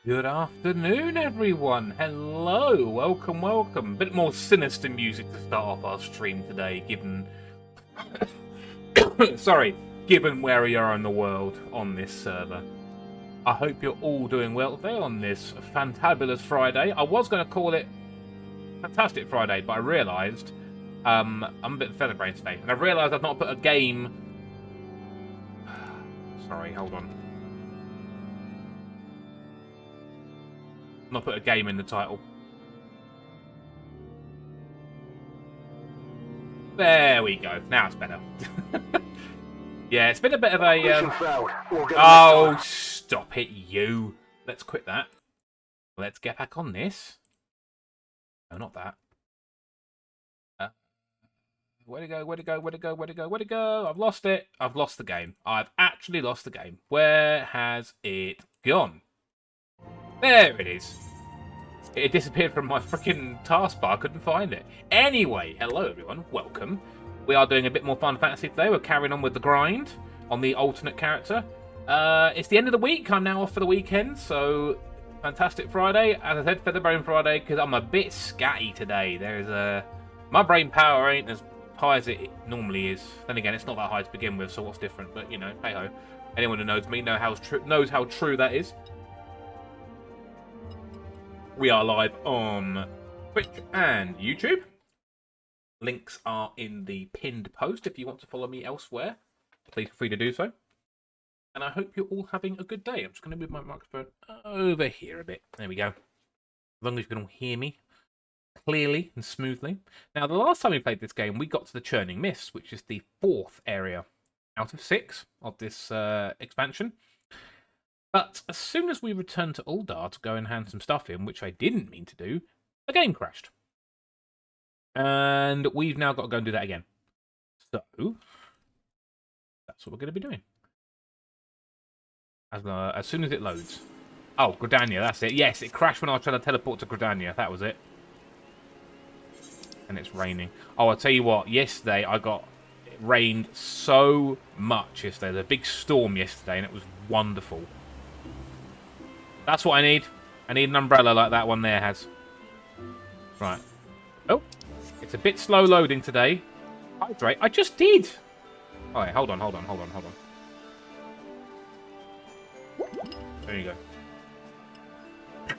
Good afternoon, everyone. Hello, welcome. A bit more sinister music to start off our stream today, given... given where we are in the world on this server. I hope you're all doing well today on this fantabulous Friday. I was going to call it Fantastic Friday, but I realised I'm a bit featherbrain today, and I realised I've not put a game... Sorry, hold on. Not put a game in the title. There we go. Now it's better. Yeah, it's been a bit of a... Oh, stop it, you. Let's quit that. Let's get back on this. No, not that. Where'd it go? I've lost it. I've lost the game. I've actually lost the game. Where has it gone? There it is. It disappeared from my freaking taskbar. I couldn't find it. Anyway, hello everyone. Welcome. We are doing a bit more Final Fantasy today. We're carrying on with the grind on the alternate character. It's the end of the week. I'm now off for the weekend, so Fantastic Friday. As I said, Featherbrain Friday, because I'm a bit scatty today. There's a... My brain power ain't as high as it normally is. Then again, it's not that high to begin with, so what's different? But, you know, hey-ho. Anyone who knows me knows how true that is. We are live on Twitch and YouTube. Links are in the pinned post. If you want to follow me elsewhere, please feel free to do so. And I hope you're all having a good day. I'm just going to move my microphone over here a bit. There we go. As long as you can all hear me clearly and smoothly. Now, the last time we played this game, we got to the Churning Mists, which is the 4th area out of 6 of this expansion. But as soon as we returned to Uldar to go and hand some stuff in, which I didn't mean to do, the game crashed. And we've now got to go and do that again. So, that's what we're going to be doing. As soon as it loads. Oh, Gridania, that's it. Yes, it crashed when I was trying to teleport to Gridania. That was it. And it's raining. Oh, I'll tell you what. Yesterday, it rained so much yesterday. There was a big storm yesterday, and it was wonderful. That's what I need. I need an umbrella like that one there has. Right. Oh, it's a bit slow loading today. Hydrate. I just did. Oh, wait, hold on. There you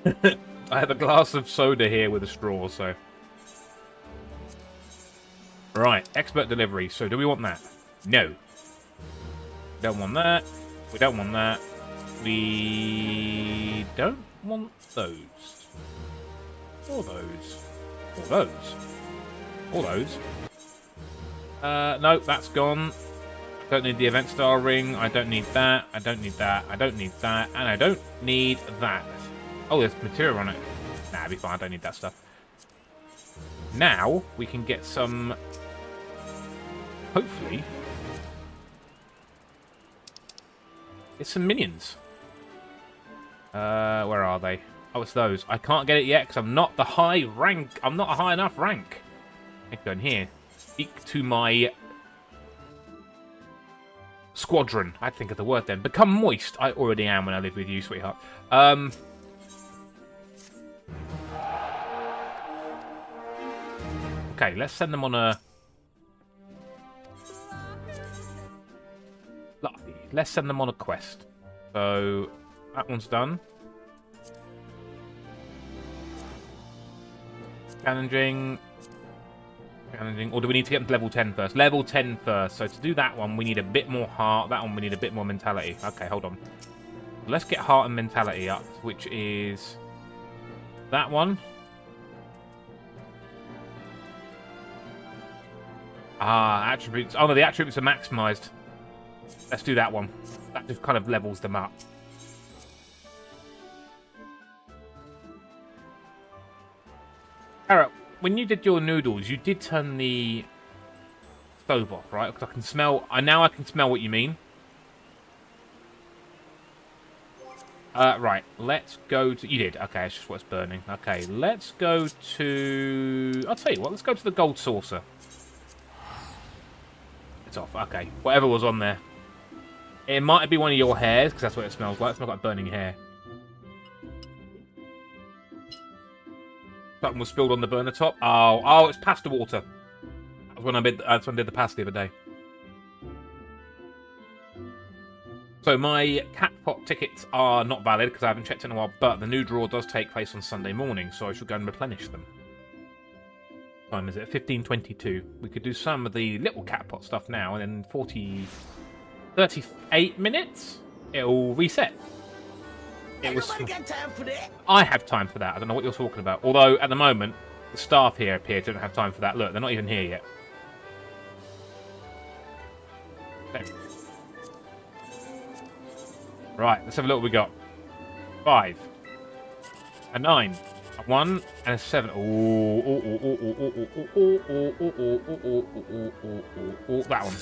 go. I have a glass of soda here with a straw, so... Right, expert delivery. So, do we want that? No. Don't want that. We don't want that. We don't want those. Or those. Or those. Or those. No, that's gone. Don't need the event star ring. I don't need that. I don't need that. I don't need that. And I don't need that. Oh, there's material on it. Nah, it'll be fine. I don't need that stuff. Now, we can get some... Hopefully... It's some minions. Where are they? Oh, it's those. I can't get it yet because I'm not the high rank. I'm not a high enough rank. I can go in here. Speak to my squadron. I think of the word then. Become moist. I already am when I live with you, sweetheart. Okay, let's send them on a... Let's send them on a quest. So, that one's done. Challenging. Or do we need to get them to level 10 first? Level 10 first. So to do that one, we need a bit more heart. That one, we need a bit more mentality. Okay, hold on. Let's get heart and mentality up, which is that one. Ah, attributes. Oh, no, the attributes are maximized. Let's do that one. That just kind of levels them up. Alright, when you did your noodles, you did turn the stove off, right? Because I can smell... now I can smell what you mean. Right, let's go to... You did. Okay, it's just what's burning. Okay, let's go to... I'll tell you what, let's go to the gold saucer. It's off. Okay, whatever was on there. It might be one of your hairs, because that's what it smells like. It smells like burning hair. Something was spilled on the burner top. Oh, it's pasta water. That's when I did the pasta the other day. So my cat pot tickets are not valid because I haven't checked in a while, but the new draw does take place on Sunday morning, so I should go and replenish them. What time is it? 15:22. We could do some of the little cat pot stuff now, and then 38 minutes, it'll reset. Nobody got time for that. I have time for that. I don't know what you're talking about. Although, at the moment, the staff here appear to don't have time for that. Look, they're not even here yet. There. Right, let's have a look what we got. 5. A 9. A 1 and a 7. That one.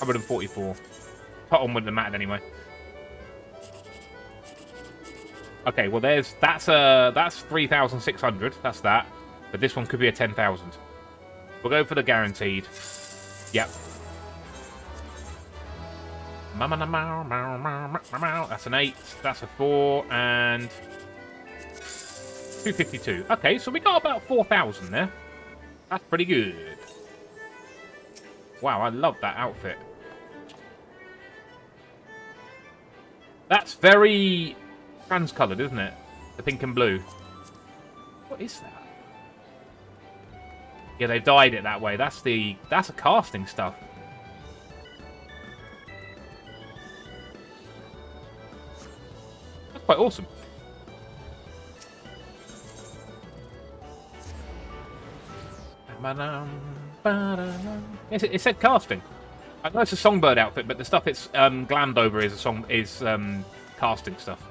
144. Pot on wouldn't have mattered anyway. Okay, well that's 3,600. That's that. But this one could be a 10,000. We'll go for the guaranteed. Yep. That's an 8. That's a 4 and 252. Okay, so we got about 4,000 there. That's pretty good. Wow, I love that outfit. That's very trans-coloured, isn't it? The pink and blue. What is that? Yeah, they dyed it that way. That's a casting stuff. That's quite awesome. Yes, it said casting. I know it's a songbird outfit, but the stuff it's glammed over is casting stuff.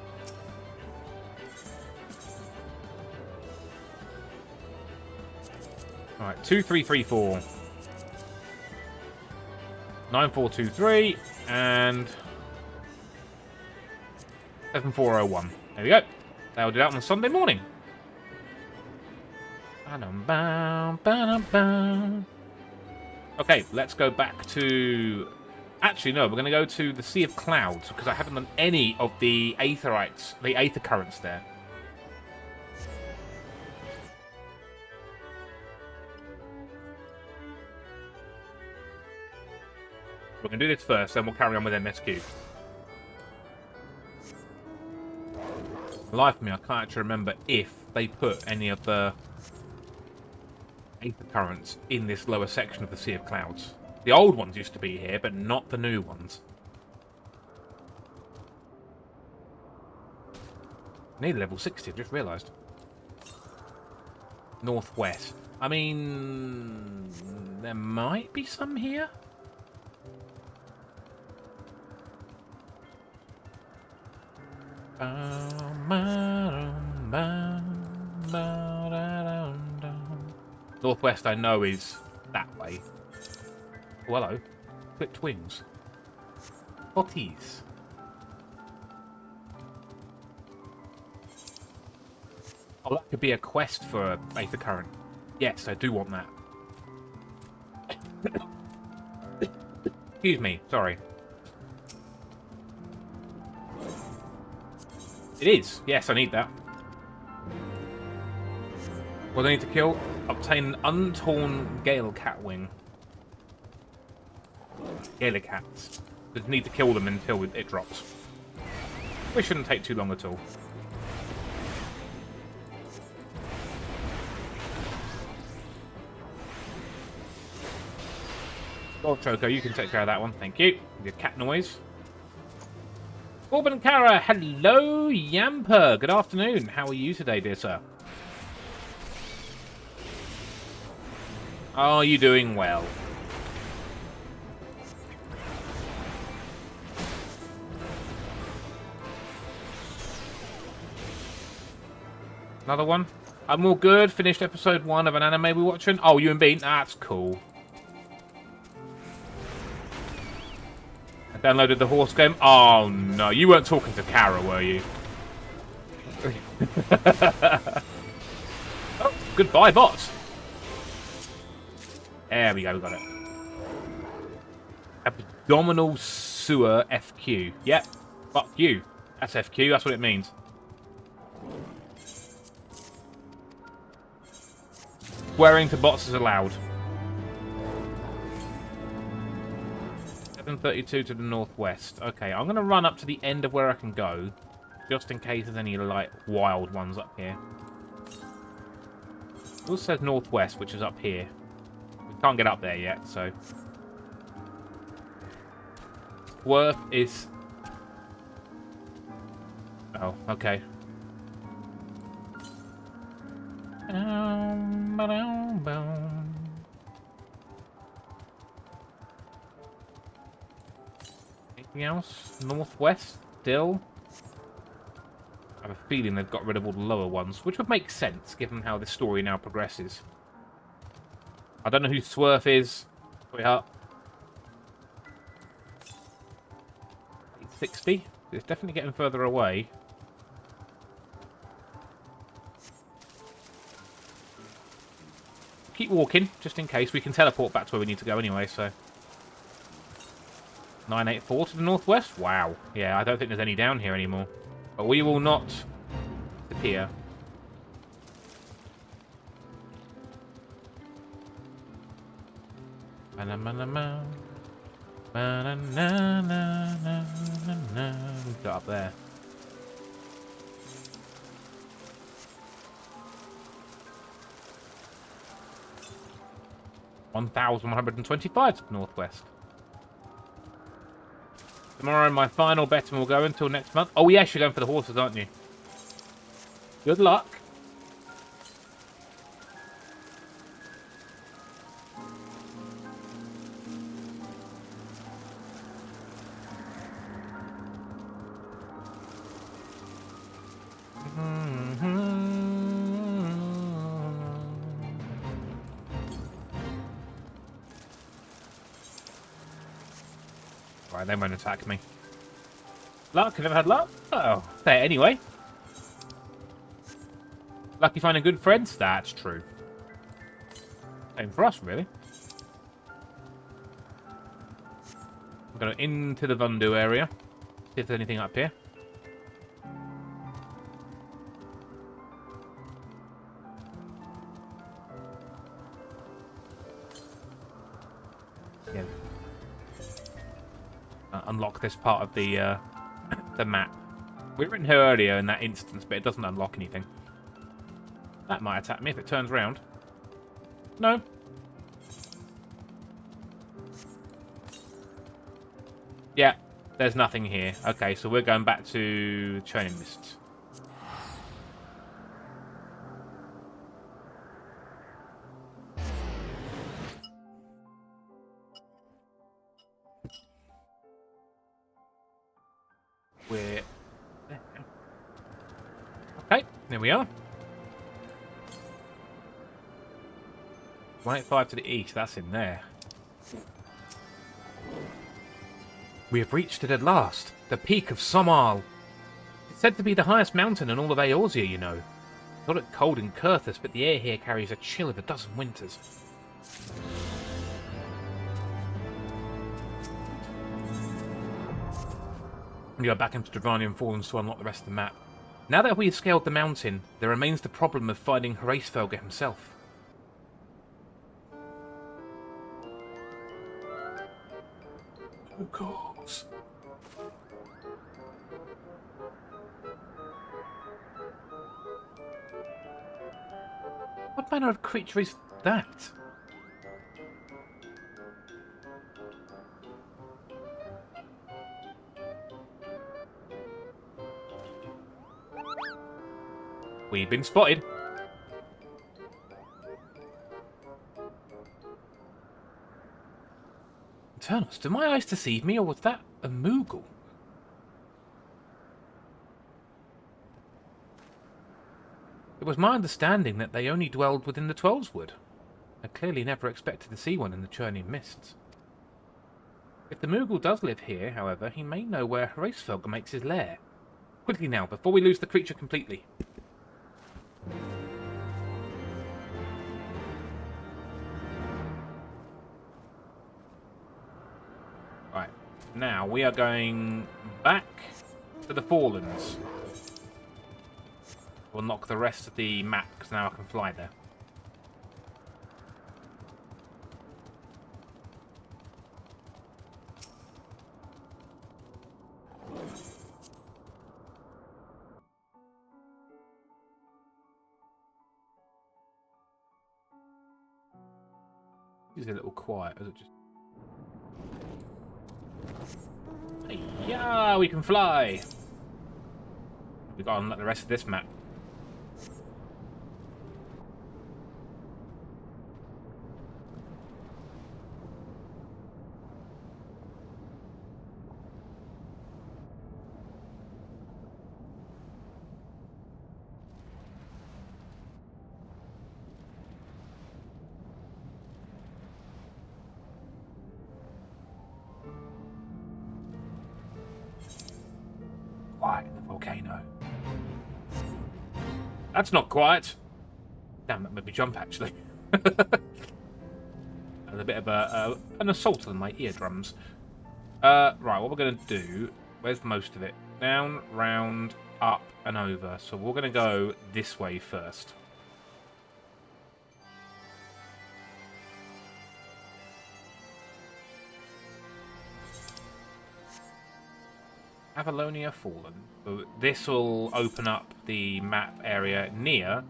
All right, 2334, 9423, and 7401. There we go. That'll do that on Sunday morning. Okay, let's go back to... Actually, no, we're going to go to the Sea of Clouds, because I haven't done any of the Aetherites, the Aether Currents there. We're going to do this first, then we'll carry on with MSQ. Life of me, I can't actually remember if they put any of the Aether Currents in this lower section of the Sea of Clouds. The old ones used to be here, but not the new ones. Nearly level 60, I've just realised. Northwest. I mean, there might be some here. Northwest, I know, is that way. Oh, hello. Clipped wings. Potties. Oh, that could be a quest for Aether Current. Yes, I do want that. Excuse me, sorry. It is. Yes, I need that. What do I need to kill? Obtain an untorn Gale Cat wing. Gale Cats. Just need to kill them until it drops. Which shouldn't take too long at all. Dog Choco, you can take care of that one. Thank you. Your cat noise. Corbin and Kara, hello, Yamper. Good afternoon. How are you today, dear sir? Are you doing well? Another one? I'm all good. Finished episode 1 of an anime we're watching. Oh, you and Bean? That's cool. I downloaded the horse game. Oh, no. You weren't talking to Kara, were you? Oh, goodbye, bots. There we go. We got it. Abdominal sewer FQ. Yep. Fuck you. That's FQ. That's what it means. Swearing to bots is allowed. 732 to the northwest. Okay, I'm going to run up to the end of where I can go, just in case there's any, like, wild ones up here. It also says northwest, which is up here. We can't get up there yet, so... Worth is... Oh, okay. Anything else? Northwest, still? I have a feeling they've got rid of all the lower ones, which would make sense, given how the story now progresses. I don't know who Swerf is. Sweetheart. 60. It's definitely getting further away. Keep walking, just in case. We can teleport back to where we need to go anyway, so... 984 to the northwest? Wow. Yeah, I don't think there's any down here anymore. But we will not disappear. Go up there. 1,125 to the northwest. Tomorrow, my final bet, and we'll go until next month. Oh, yes, you're going for the horses, aren't you? Good luck. Right, they won't attack me. Luck? I've never had luck? Oh, say it anyway. Lucky finding good friends? That's true. Same for us, really. We're going into the Vundu area. See if there's anything up here. Yeah. Unlock this part of the map. We were in here earlier in that instance, but it doesn't unlock anything. That might attack me if it turns round. No. Yeah, there's nothing here. Okay, so we're going back to Churning Mists. We're there. Okay, there we are. 185 to the east, that's in there. We have reached it at last, the peak of Somal. It's said to be the highest mountain in all of Eorzea, you know. Not it cold in Kurthus, but the air here carries a chill of a dozen winters. We are back into Dravanian Falls to unlock the rest of the map. Now that we have scaled the mountain, there remains the problem of finding Hraesvelgr himself. Of course. What manner of creature is that? We've been spotted. Eternals, do my eyes deceive me, or was that a Moogle? It was my understanding that they only dwelled within the Twelveswood. I clearly never expected to see one in the Churning Mists. If the Moogle does live here, however, he may know where Hraesvelgr makes his lair. Quickly now, before we lose the creature completely. Right, now we are going back to the Fallens. We'll knock the rest of the map, because now I can fly there. Is it a little quiet? Is it just... Hey, yeah, we can fly. We got to unlock the rest of this map. Quiet in the volcano. That's not quiet. Damn, that made me jump, actually. That was a bit of an assault on my eardrums. Right, what we're going to do... Where's most of it? Down, round, up, and over. So we're going to go this way first. Avalonia Fallen. So this will open up the map area near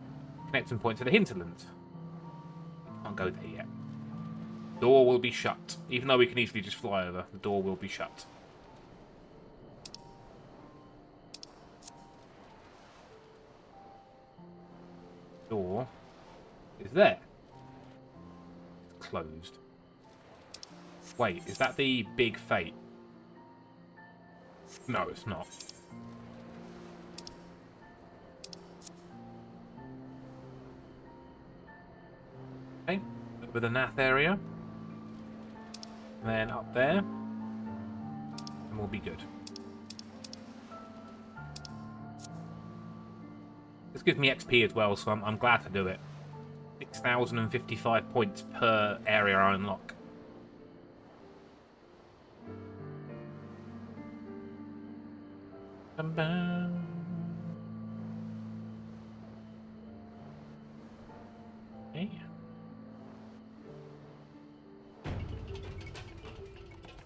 connecting point to the hinterland. Can't go there yet. Door will be shut. Even though we can easily just fly over, the door will be shut. Door is there. It's closed. Wait, is that the big fate? No, it's not. Okay, over the Nath area. And then up there. And we'll be good. This gives me XP as well, so I'm glad to do it. 6,055 points per area I unlock. Bam. Okay.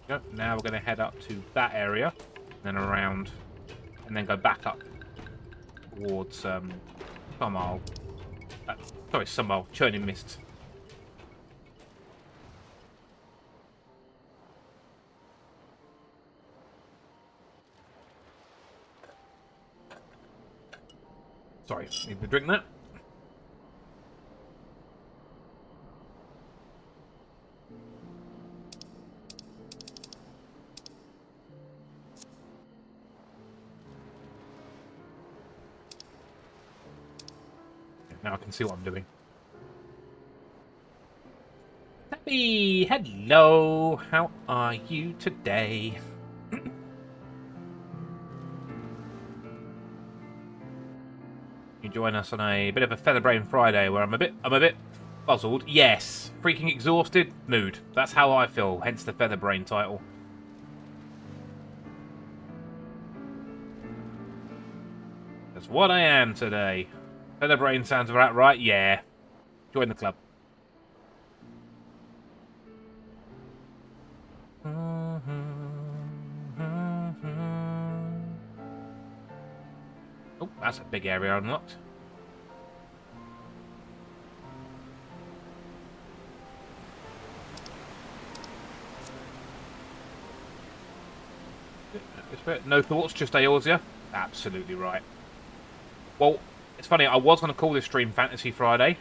Yep, now we're going to head up to that area, then around, and then go back up towards Sumal. Sorry, Sumal, Churning Mist. Sorry, need to drink that. Now I can see what I'm doing. Happy, hello, how are you today? You join us on a bit of a Featherbrain Friday where I'm a bit puzzled. Yes, freaking exhausted mood. That's how I feel, hence the Featherbrain title. That's what I am today. Featherbrain sounds about right, yeah. Join the club. Oh, that's a big area unlocked. No thoughts, just Eorzea? Absolutely right. Well, it's funny, I was going to call this stream Fantasy Friday,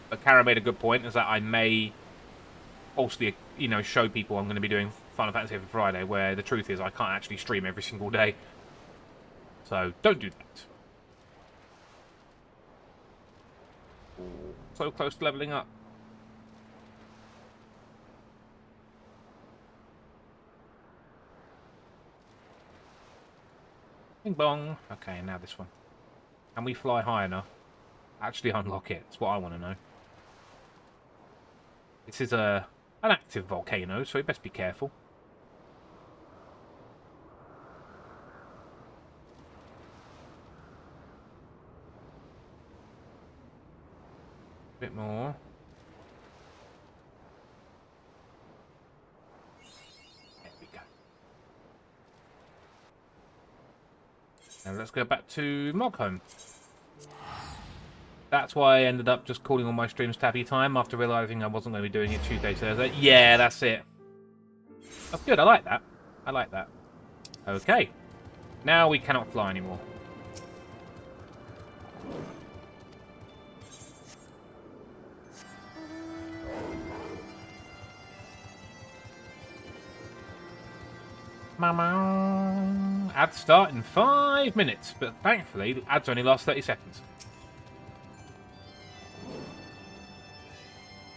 but Kara made a good point, is that I may falsely, show people I'm going to be doing Final Fantasy every Friday, where the truth is I can't actually stream every single day. So, don't do that. Ooh, so close to leveling up. Bing bong. Okay, now this one. Can we fly high enough? Actually unlock it. That's what I want to know. This is an active volcano, so you best be careful. A bit more. There we go. Now let's go back to Moghome. That's why I ended up just calling all my streams Tabby Time after realising I wasn't going to be doing it Tuesday, Thursday. Yeah, that's it. That's good. I like that. I like that. Okay. Now we cannot fly anymore. Ad start in 5 minutes, but thankfully the ads only last 30 seconds.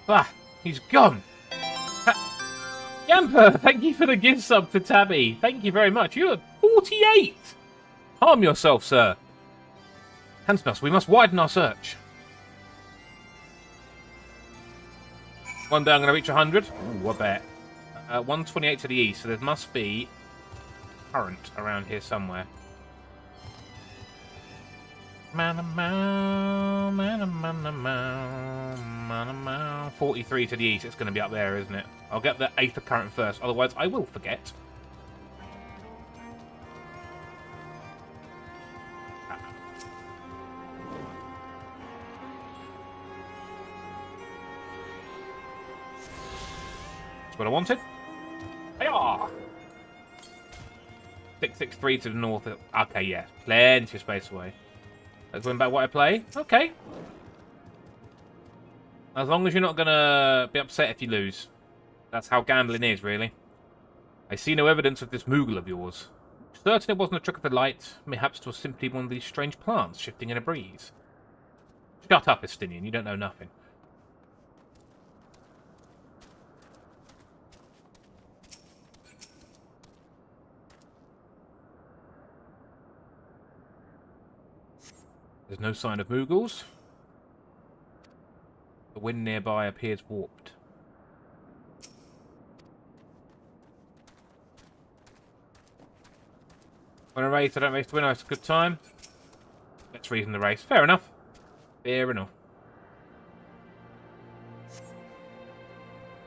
Ah, he's gone. Yamper, thank you for the gift sub to Tabby. Thank you very much. You're 48. Harm yourself, sir. Hansnus, we must widen our search. One day I'm going to reach 100. Ooh, I bet. 128 to the east, so there must be current around here somewhere. 43 to the east. It's going to be up there, isn't it? I'll get the Aether current first, otherwise I will forget. That's what I wanted. Hiya! 663 to the north. Okay, yeah. Plenty of space away. Let's win back what I play. Okay. As long as you're not going to be upset if you lose. That's how gambling is, really. I see no evidence of this Moogle of yours. Certain it wasn't a trick of the light. Perhaps it was simply one of these strange plants shifting in a breeze. Shut up, Estinian. You don't know nothing. There's no sign of Moogles. The wind nearby appears warped. When I race, I don't race to win. It's a good time. Let's reason the race. Fair enough. Fair enough.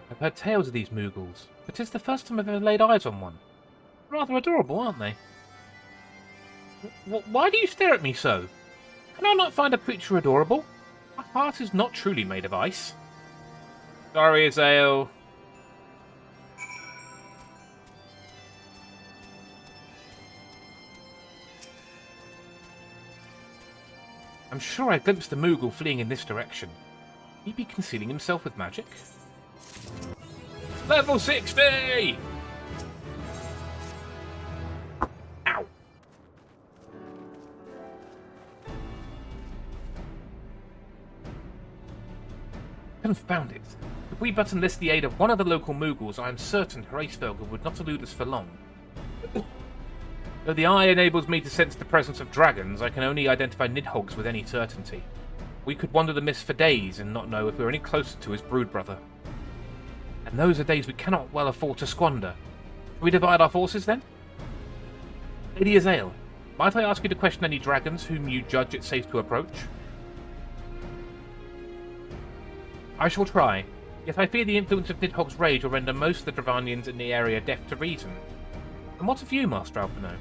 I've heard tales of these Moogles, but it's the first time I've ever laid eyes on one. Rather adorable, aren't they? Why do you stare at me so? Can I not find a picture adorable? My heart is not truly made of ice. Sorry, Azael. I'm sure I glimpsed the Moogle fleeing in this direction. He be concealing himself with magic? Level 60! Ow. Confound it. If we but enlist the aid of one of the local Moogles, I am certain Heavensward would not elude us for long. Though the eye enables me to sense the presence of dragons, I can only identify Nidhogg's with any certainty. We could wander the mist for days and not know if we were any closer to his brood brother. And those are days we cannot well afford to squander. Shall we divide our forces then? Lady Azael, might I ask you to question any dragons whom you judge it safe to approach? I shall try, yet I fear the influence of Nidhogg's rage will render most of the Dravanians in the area deaf to reason. And what of you, Master Alphino?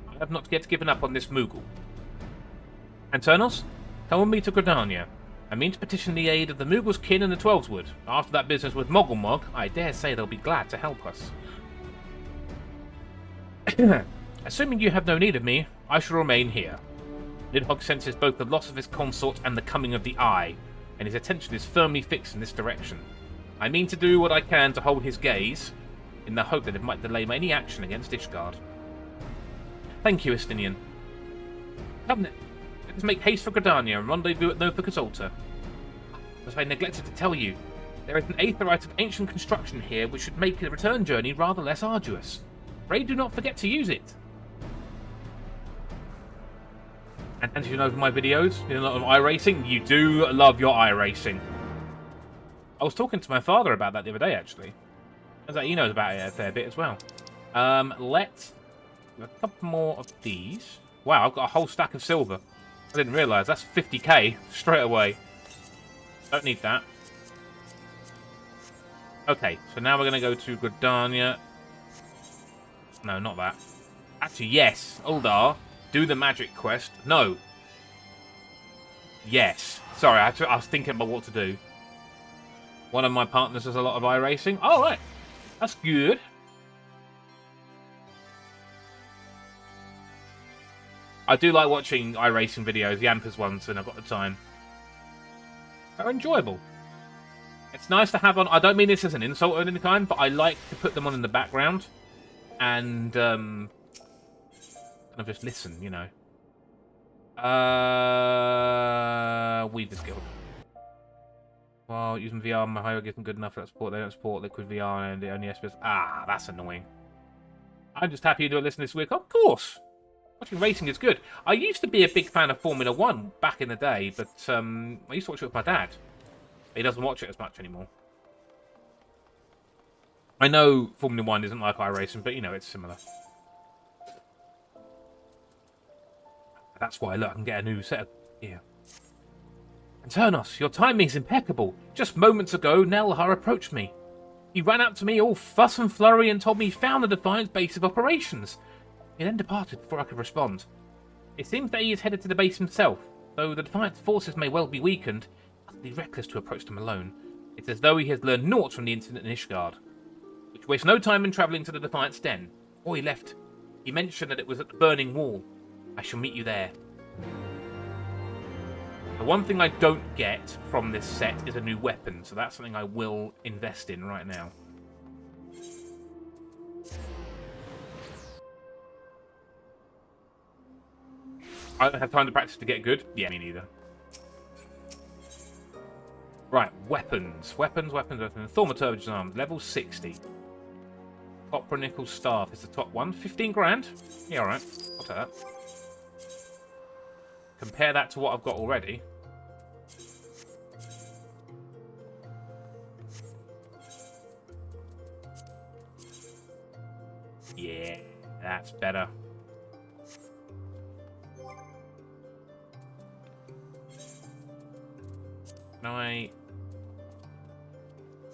I have not yet given up on this Moogle. Anternos, come with me to Gridania. I mean to petition the aid of the Moogle's kin in the Twelveswood. After that business with Mogglemog, I dare say they'll be glad to help us. Assuming you have no need of me, I shall remain here. Nidhogg senses both the loss of his consort and the coming of the Eye, and his attention is firmly fixed in this direction. I mean to do what I can to hold his gaze, in the hope that it might delay any action against Ishgard. Thank you, Estinian. Come then. Let us make haste for Gridania and rendezvous at Nothuka's altar. But I neglected to tell you, there is an aetherite of ancient construction here which should make the return journey rather less arduous. Pray do not forget to use it. And you know from my videos, you're not on iRacing, you do love your iRacing. I was talking to my father about that the other day, actually. Turns out he knows about it a fair bit as well. Let's do a couple more of these. Wow, I've got a whole stack of silver. I didn't realise. That's 50k straight away. Don't need that. Okay, so now we're going to go to Gridania. No, not that. Actually, yes. Uldar, do the magic quest. No. Yes. Sorry, I was thinking about what to do. One of my partners does a lot of iRacing. Oh, right. That's good. I do like watching iRacing videos, Yampa's ones, when I've got the time. They're enjoyable. It's nice to have on. I don't mean this as an insult of any kind, but I like to put them on in the background and kind of just listen, you know. Weaver's Guild. Well, using VR, my higher isn't good enough for that support. They don't support Liquid VR and only SPS. Ah, that's annoying. I'm just happy you do listen this week. Of course. Watching racing is good. I used to be a big fan of Formula 1 back in the day, but I used to watch it with my dad. He doesn't watch it as much anymore. I know Formula 1 isn't like iRacing, but, you know, it's similar. That's why, look, I can get a new set of gear. Anternos, your timing's impeccable. Just moments ago, Nelhar approached me. He ran up to me all fuss and flurry and told me he found the Defiant's base of operations. He then departed before I could respond. It seems that he is headed to the base himself. Though the Defiant's forces may well be weakened, it would be reckless to approach them alone. It's as though he has learned naught from the incident in Ishgard. Which wastes no time in travelling to the Defiant's den. Before he left, he mentioned that it was at the Burning Wall. I shall meet you there. The one thing I don't get from this set is a new weapon, so that's something I will invest in right now. I don't have time to practice to get good. Yeah, me neither. Right, weapons. Weapons. Thaumaturge's arms, level 60. Copper nickel staff is the top one. 15 grand. Yeah, alright. I'll take that. Compare that to what I've got already. Yeah, that's better. Can I...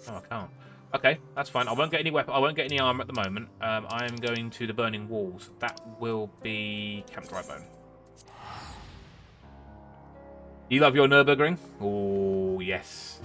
Oh, I can't. Okay, that's fine. I won't get any weapon. I won't get any armor at the moment. I am going to the Burning Walls. That will be Camp Drybone. You love your Nürburgring? Oh, yes.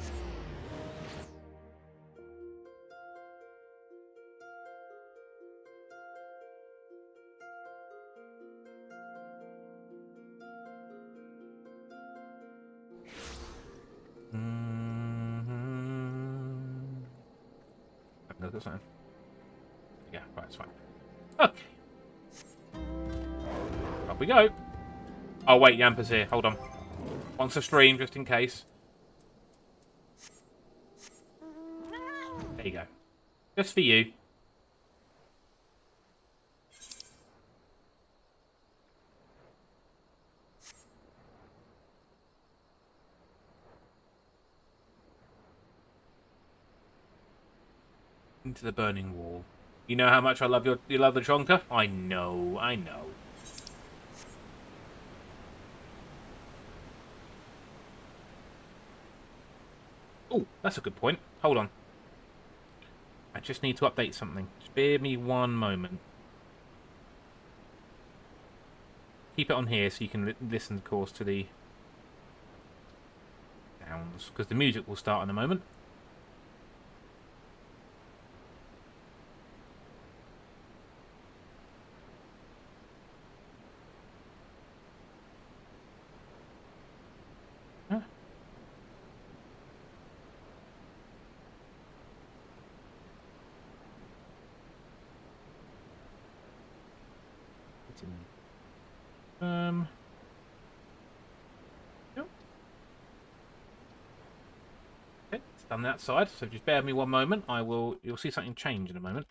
Yeah, right, it's fine. Okay. Up we go. Oh, wait, Yampa's here. Hold on. Once a stream, just in case. There you go. Just for you. Into the Burning Wall. You know how much I love you love the Chonka? I know, I know. Oh, that's a good point. Hold on. I just need to update something. Spare me one moment. Keep it on here so you can listen, of course, to the sounds, because the music will start in a moment. Yep. Okay, it's done that side, so just bear with me one moment. You'll see something change in a moment.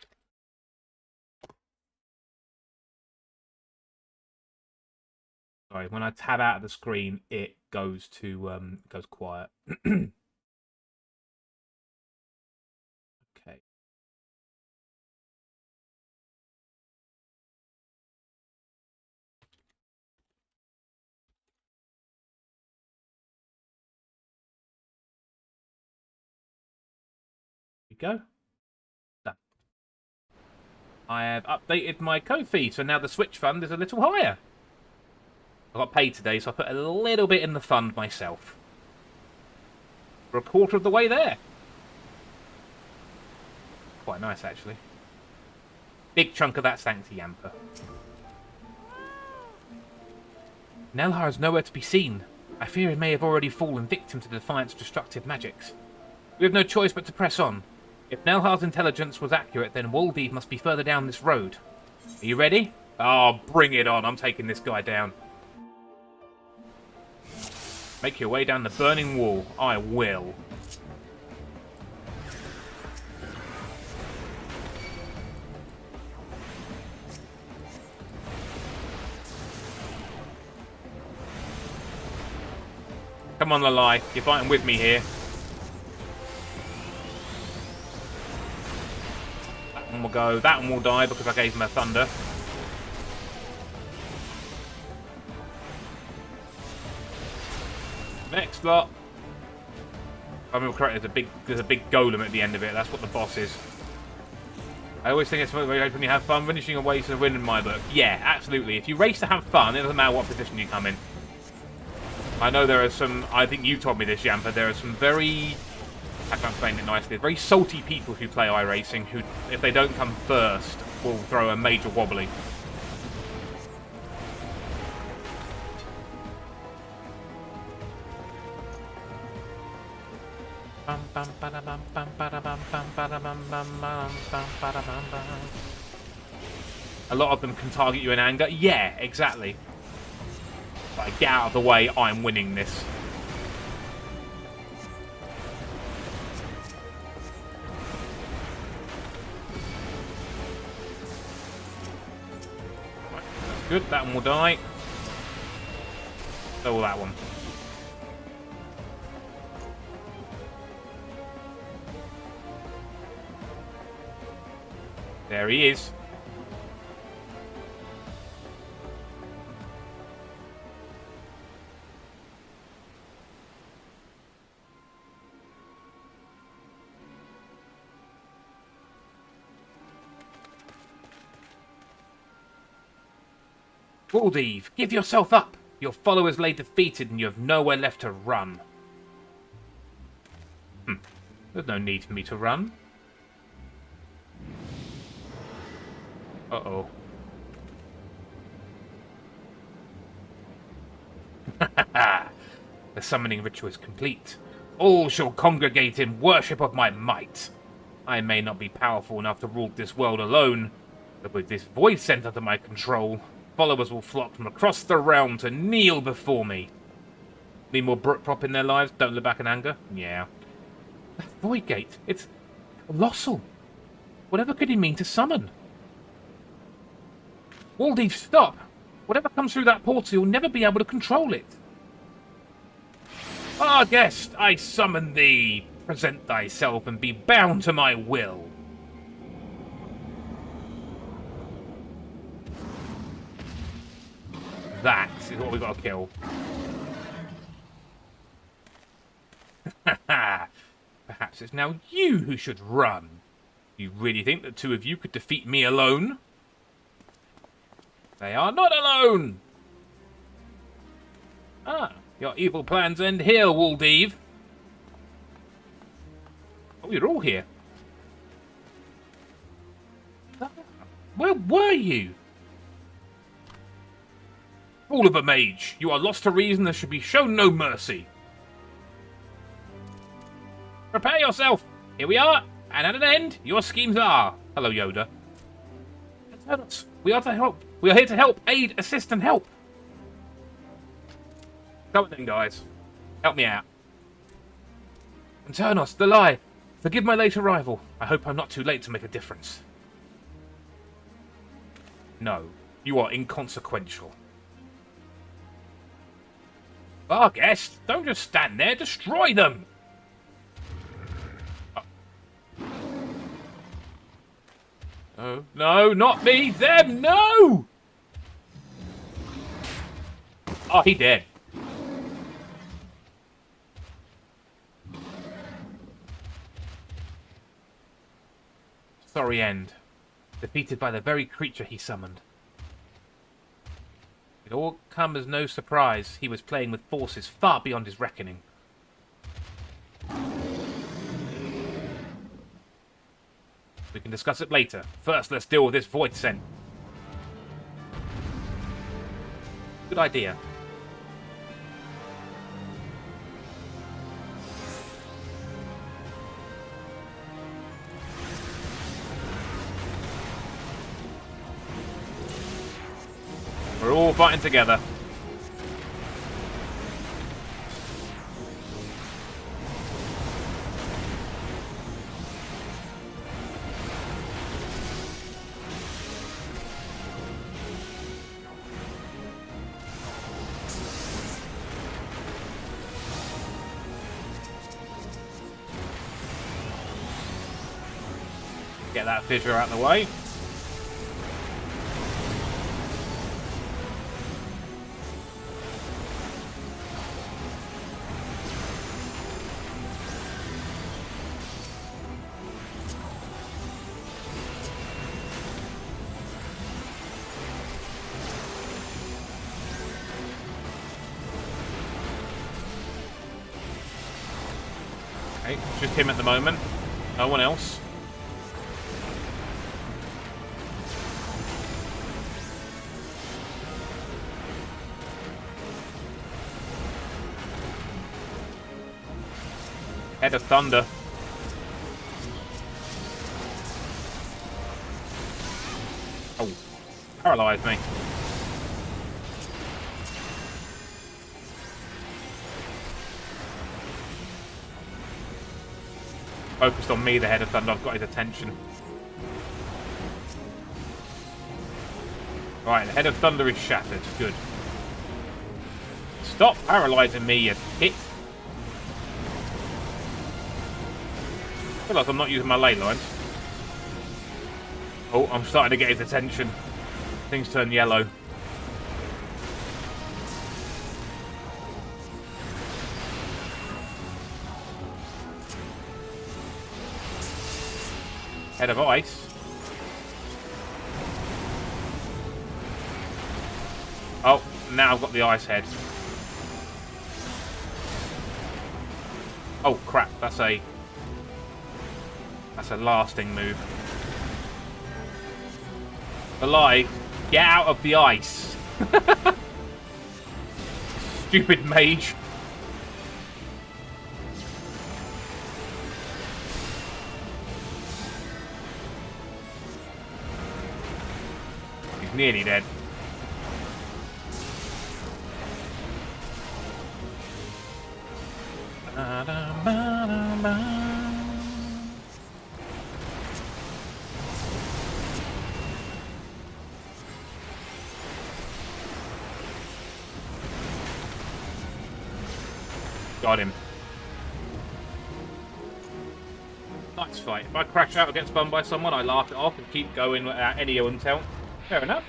Sorry, when I tab out of the screen, it goes quiet. Okay. We go. Done. I have updated my Ko-fi, so now the Switch fund is a little higher. I got paid today, so I put a little bit in the fund myself. We're a quarter of the way there. Quite nice, actually. Big chunk of that thanks to Yamper. Nelhar is nowhere to be seen. I fear he may have already fallen victim to the Defiant's destructive magics. We have no choice but to press on. If Nelhar's intelligence was accurate, then Waldeep must be further down this road. Are you ready? Oh, bring it on. I'm taking this guy down. Make your way down the burning wall. I will. Come on, Lalai. You're fighting with me here. That one will go. That one will die because I gave him a thunder. Next lot. If I remember correctly, there's a big golem at the end of it. That's what the boss is. I always think it's when you have fun. Finishing a race to win in my book. Yeah, absolutely. If you race to have fun, it doesn't matter what position you come in. I know there are some, I think you told me this, Yamper, there are some very, I can't explain it nicely, very salty people who play iRacing who, if they don't come first, will throw a major wobbly. A lot of them can target you in anger. Yeah, exactly. Like, get out of the way, I'm winning this. Right, that's good, that one will die. So will that one. There he is. Waldeep, give yourself up! Your followers lay defeated and you have nowhere left to run. There's no need for me to run. Uh-oh. The summoning ritual is complete. All shall congregate in worship of my might. I may not be powerful enough to rule this world alone, but with this void center under my control, followers will flock from across the realm to kneel before me. Need more Brookprop in their lives? Don't look back in anger? Yeah. That void gate, it's colossal. Whatever could he mean to summon? Waldeep, stop! Whatever comes through that portal, you'll never be able to control it. Ah, guest, I summon thee. Present thyself and be bound to my will. That is what we've got to kill. Perhaps it's now you who should run. You really think the two of you could defeat me alone? They are not alone! Ah, your evil plans end here, Waldeep. Oh, you're all here. Where were you? Fool of a mage, you are lost to reason and should be shown no mercy. Prepare yourself. Here we are, and at an end, your schemes are. Hello, Yoda. We are to help. We are here to help, aid, assist, and help. Come on then, guys. Help me out. Anternos, the lie. Forgive my late arrival. I hope I'm not too late to make a difference. No, you are inconsequential. Our guest, don't just stand there. Destroy them. Oh, no, not me. Them, no! Oh, he dead. Sorry end. Defeated by the very creature he summoned. It all come as no surprise. He was playing with forces far beyond his reckoning. We can discuss it later. First, let's deal with this void scent. Good idea. We're all fighting together. Get that fissure out of the way. Okay, just him at the moment. No one else. Head of Thunder. Oh, paralyzed me. Focused on me, the Head of Thunder. I've got his attention. Right, the Head of Thunder is shattered. Good. Stop paralyzing me, you tit. I feel like I'm not using my ley lines. Oh, I'm starting to get his attention. Things turn yellow. Head of Ice. Oh, now I've got the Ice Head. Oh crap, that's a lasting move. Alive, get out of the ice. Stupid mage. He's nearly dead. Got him. Nice fight. If I crash out or get spun by someone, I laugh it off and keep going without any intel. Fair enough.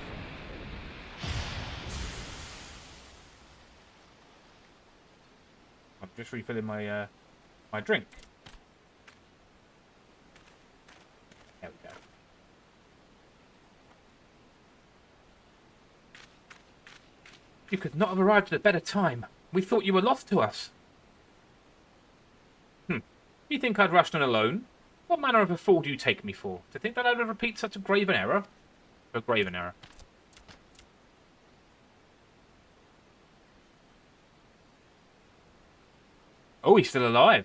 I'm just refilling my my drink. There we go. You could not have arrived at a better time. We thought you were lost to us. You think I'd rushed on alone? What manner of a fool do you take me for? To think that I would repeat such a grave an error? A grave an error. Oh, he's still alive.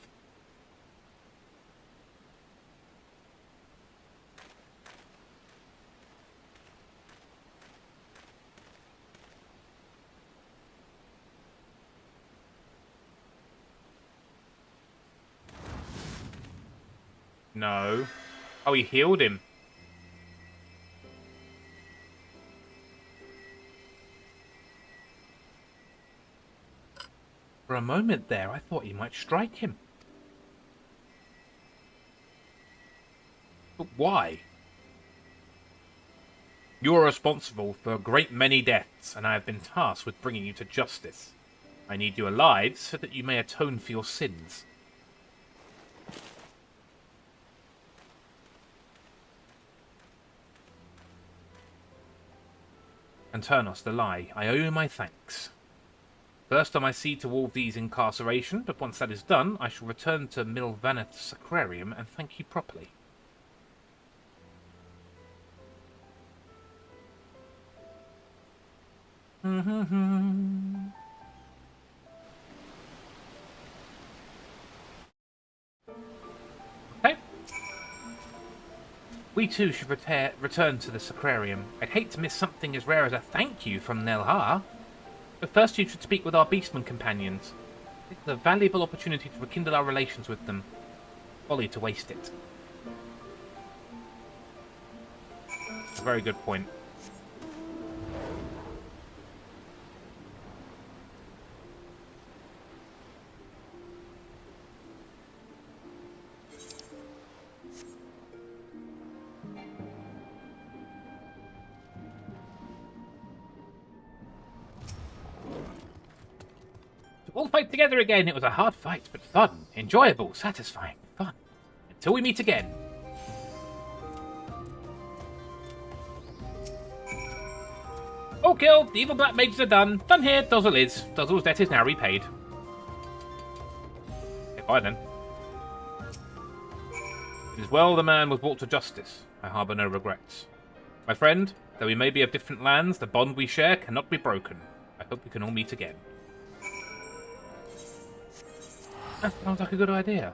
No. Oh, he healed him. For a moment there, I thought he might strike him. But why? You are responsible for a great many deaths, and I have been tasked with bringing you to justice. I need you alive so that you may atone for your sins. and Turnos the lie. I owe you my thanks. First I see to all these incarceration, but once that is done, I shall return to Milvaneth's aquarium and thank you properly. Okay. We too should return to this aquarium. I'd hate to miss something as rare as a thank you from Nelha. But first you should speak with our beastman companions. It's a valuable opportunity to rekindle our relations with them. Folly to waste it. A very good point. We'll fight together again. It was a hard fight, but fun. Enjoyable, satisfying, fun. Until we meet again. All killed. The evil black mages are done. Done here. Dozzle is. Dozzle's debt is now repaid. Okay, bye then. It is well the man was brought to justice. I harbour no regrets. My friend, though we may be of different lands, the bond we share cannot be broken. I hope we can all meet again. That sounds like a good idea.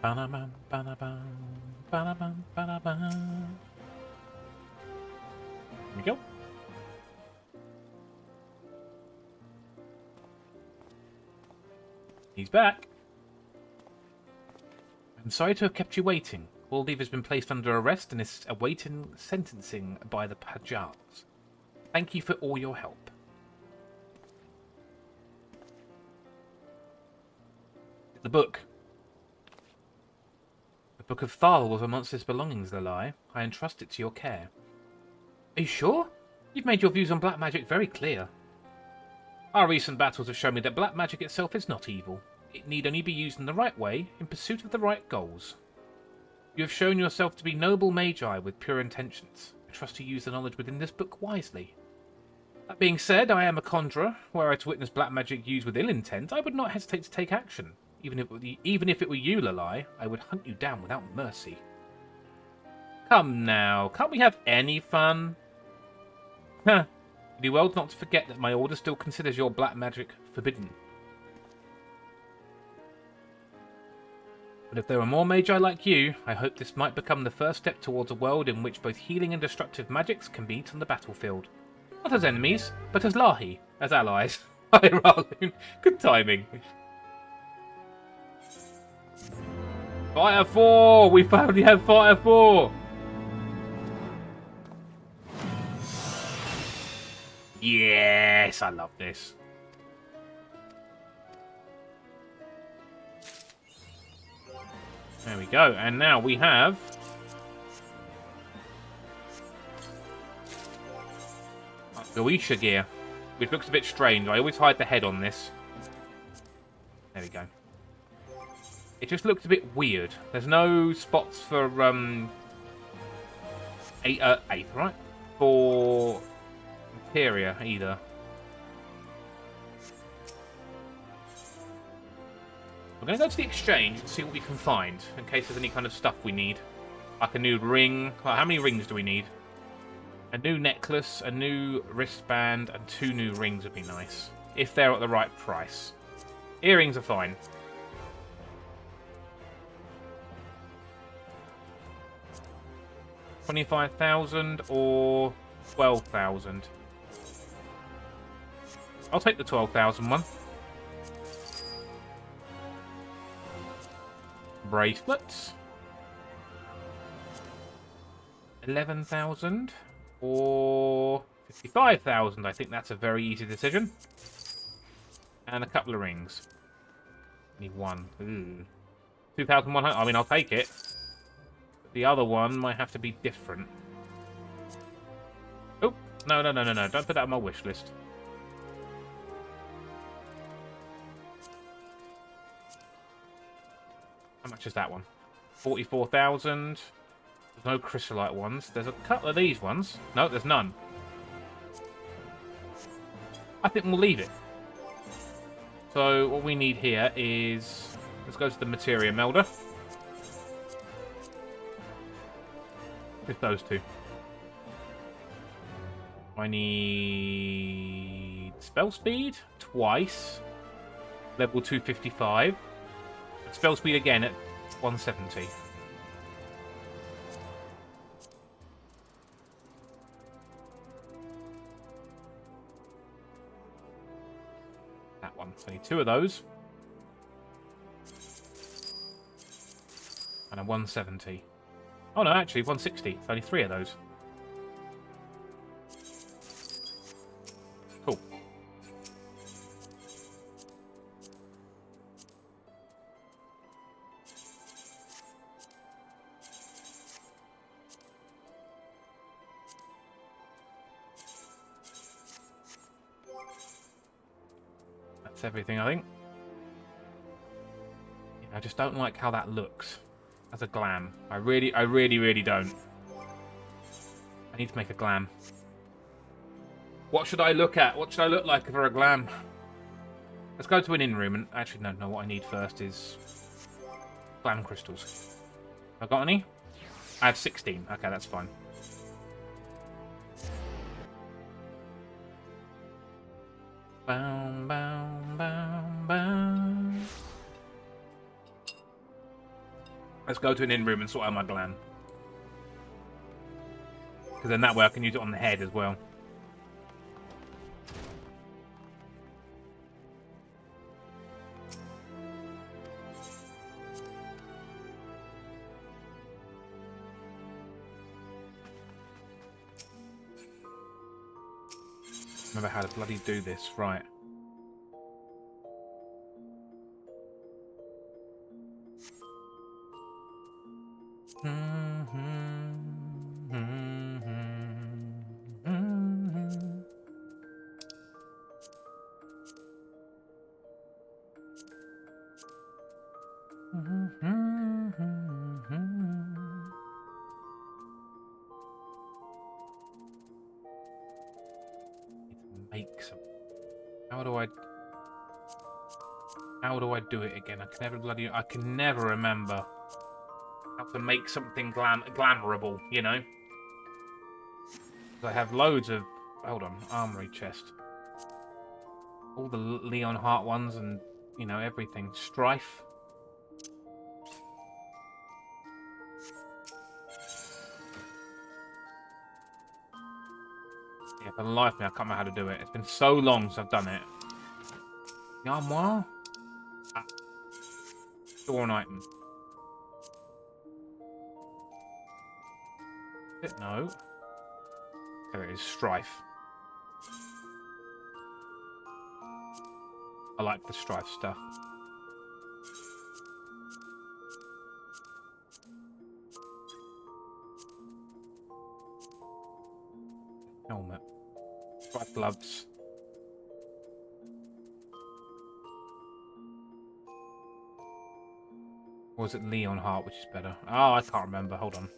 Ba-da-bum, ba-da-bum, ba-da-bum, ba-da-bum. Here we go. He's back. I'm sorry to have kept you waiting. Waldev has been placed under arrest and is awaiting sentencing by the Pajars. Thank you for all your help. The book. The Book of Thal was amongst his belongings, the lie. I entrust it to your care. Are you sure? You've made your views on black magic very clear. Our recent battles have shown me that black magic itself is not evil. It need only be used in the right way, in pursuit of the right goals. You have shown yourself to be noble magi with pure intentions. I trust you use the knowledge within this book wisely. That being said, I am a conjurer. Were I to witness black magic used with ill intent, I would not hesitate to take action. Even if it were you, Lalai, I would hunt you down without mercy. Come now, can't we have any fun? Huh. You do well not to forget that my order still considers your black magic forbidden. But if there are more magi like you, I hope this might become the first step towards a world in which both healing and destructive magics can meet on the battlefield. Not as enemies, but as Lahi, as allies. Hi, Raloon. Good timing. Fire 4! We finally have Fire 4! Yes, I love this. There we go. And now we have Goisha gear, which looks a bit strange. I always hide the head on this. There we go. It just looked a bit weird. There's no spots for eighth, right? For interior either. We're going to go to the exchange and see what we can find in case there's any kind of stuff we need. Like a new ring. Well, how many rings do we need? A new necklace, a new wristband, and 2 new rings would be nice. If they're at the right price. Earrings are fine. $25,000 or 12,000. I'll take the 12,000 one. Bracelets. 11,000 or 55,000. I think that's a very easy decision. And a couple of rings. Need one. Ooh. 2,100. I mean, I'll take it. But the other one might have to be different. Oh, no. Don't put that on my wish list. How much is that one? 44,000. There's no chrysolite ones. There's a couple of these ones. No, there's none. I think we'll leave it. So what we need here is... Let's go to the materia melder. Just those two. I need... Spell speed? Twice. Level 255. Spell speed again at 170. That one. So I need 2 of those. And a 170. Oh no, actually 160. It's only 3 of those. Cool. That's everything, I think. Yeah, I just don't like how that looks as a glam. I really don't. I need to make a glam. What should I look at? What should I look like for a glam? Let's go to an in-room and... Actually, no. What I need first is... glam crystals. Have I got any? I have 16. Okay, that's fine. Bow, bow, bow, bow. Let's go to an in-room and sort out my glam. Because then that way I can use it on the head as well. Remember how to bloody do this, right. Make some. How do I do it again? I can never remember how to make something glamorable, you know? I have loads of... Hold on, armory chest. All the Leon Heart ones and, you know, everything. Strife. Yeah, for the life of me, I can't remember how to do it. It's been so long since I've done it. Yamois? Store an item. No. There it is, Strife. I like the Strife stuff. Helmet. Strife gloves. Or was it Leon Heart, which is better? Oh, I can't remember. Hold on.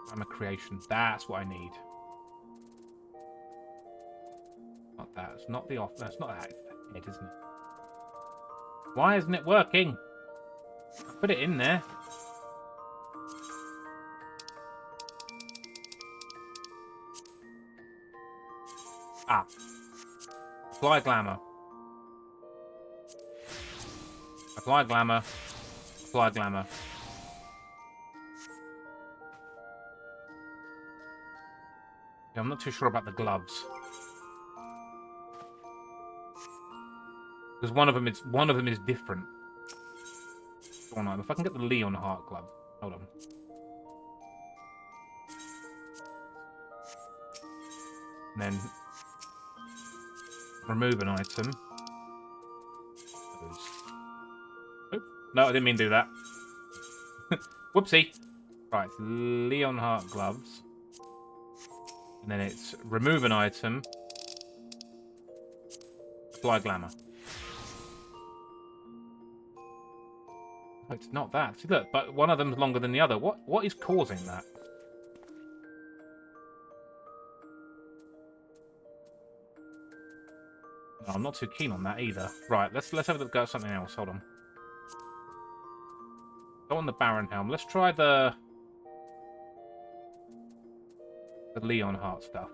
I'm a creation. That's what I need. Not that. It's not the off. That's not that. It's the head, isn't it? Why isn't it working? I put it in there. Ah. Apply glamour. Apply glamour. Apply glamour. Yeah, I'm not too sure about the gloves. Because one of them is different. Spawn item. If I can get the Leon Heart glove. Hold on. And then remove an item. Oop. No, I didn't mean to do that. Whoopsie. Right, it's Leon Heart gloves. And then it's remove an item. Apply glamour. Oh, it's not that. See, look, but one of them's longer than the other. What is causing that? No, I'm not too keen on that either. Right, let's have a go at something else. Hold on. Go on the Baron Helm. Let's try the Leon Heart stuff.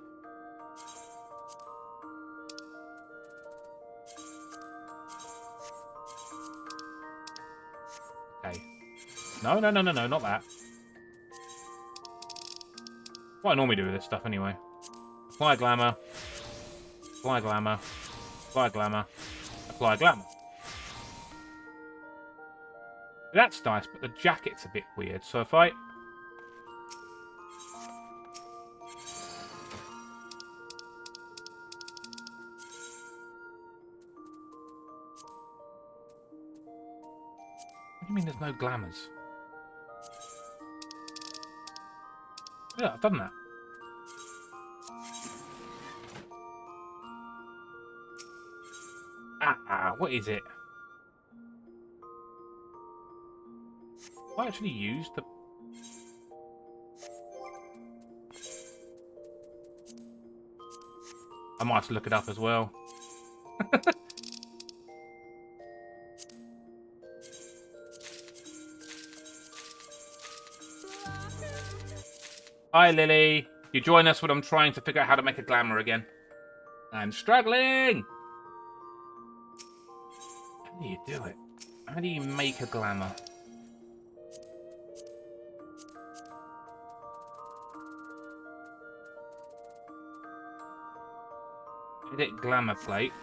Okay. No, not that. What I normally do with this stuff anyway. Apply glamour. Apply glamour. Apply glamour. Apply glamour. That's nice, but the jacket's a bit weird. So if I... What do you mean there's no glamours? Yeah, I've done that. What is it? I actually used the... I might have to look it up as well. Hi, Lily. You join us when I'm trying to figure out how to make a glamour again. I'm struggling! How do you do it? How do you make a glamour? Edit glamour plate.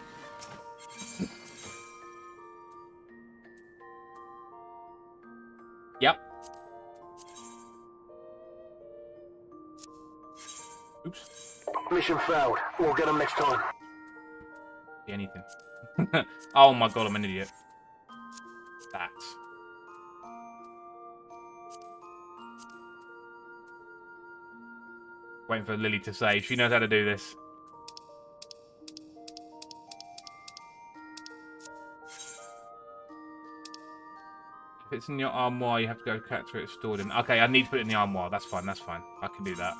Yep. Oops. Mission failed. We'll get them next time. Anything. Oh my god, I'm an idiot. That. Waiting for Lily to say. She knows how to do this. If it's in your armoire, you have to go catch where it's stored in. Okay, I need to put it in the armoire. That's fine, that's fine. I can do that.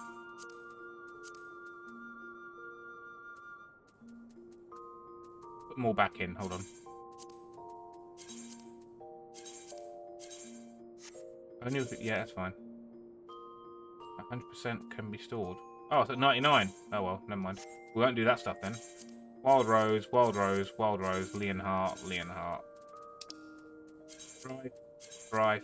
Put more back in, hold on. Only with it, yeah, that's fine. 100% can be stored. Oh, it's at 99. Oh well, never mind. We won't do that stuff then. Wild Rose, Wild Rose, Wild Rose, Leonheart, Leonheart. Right. Right.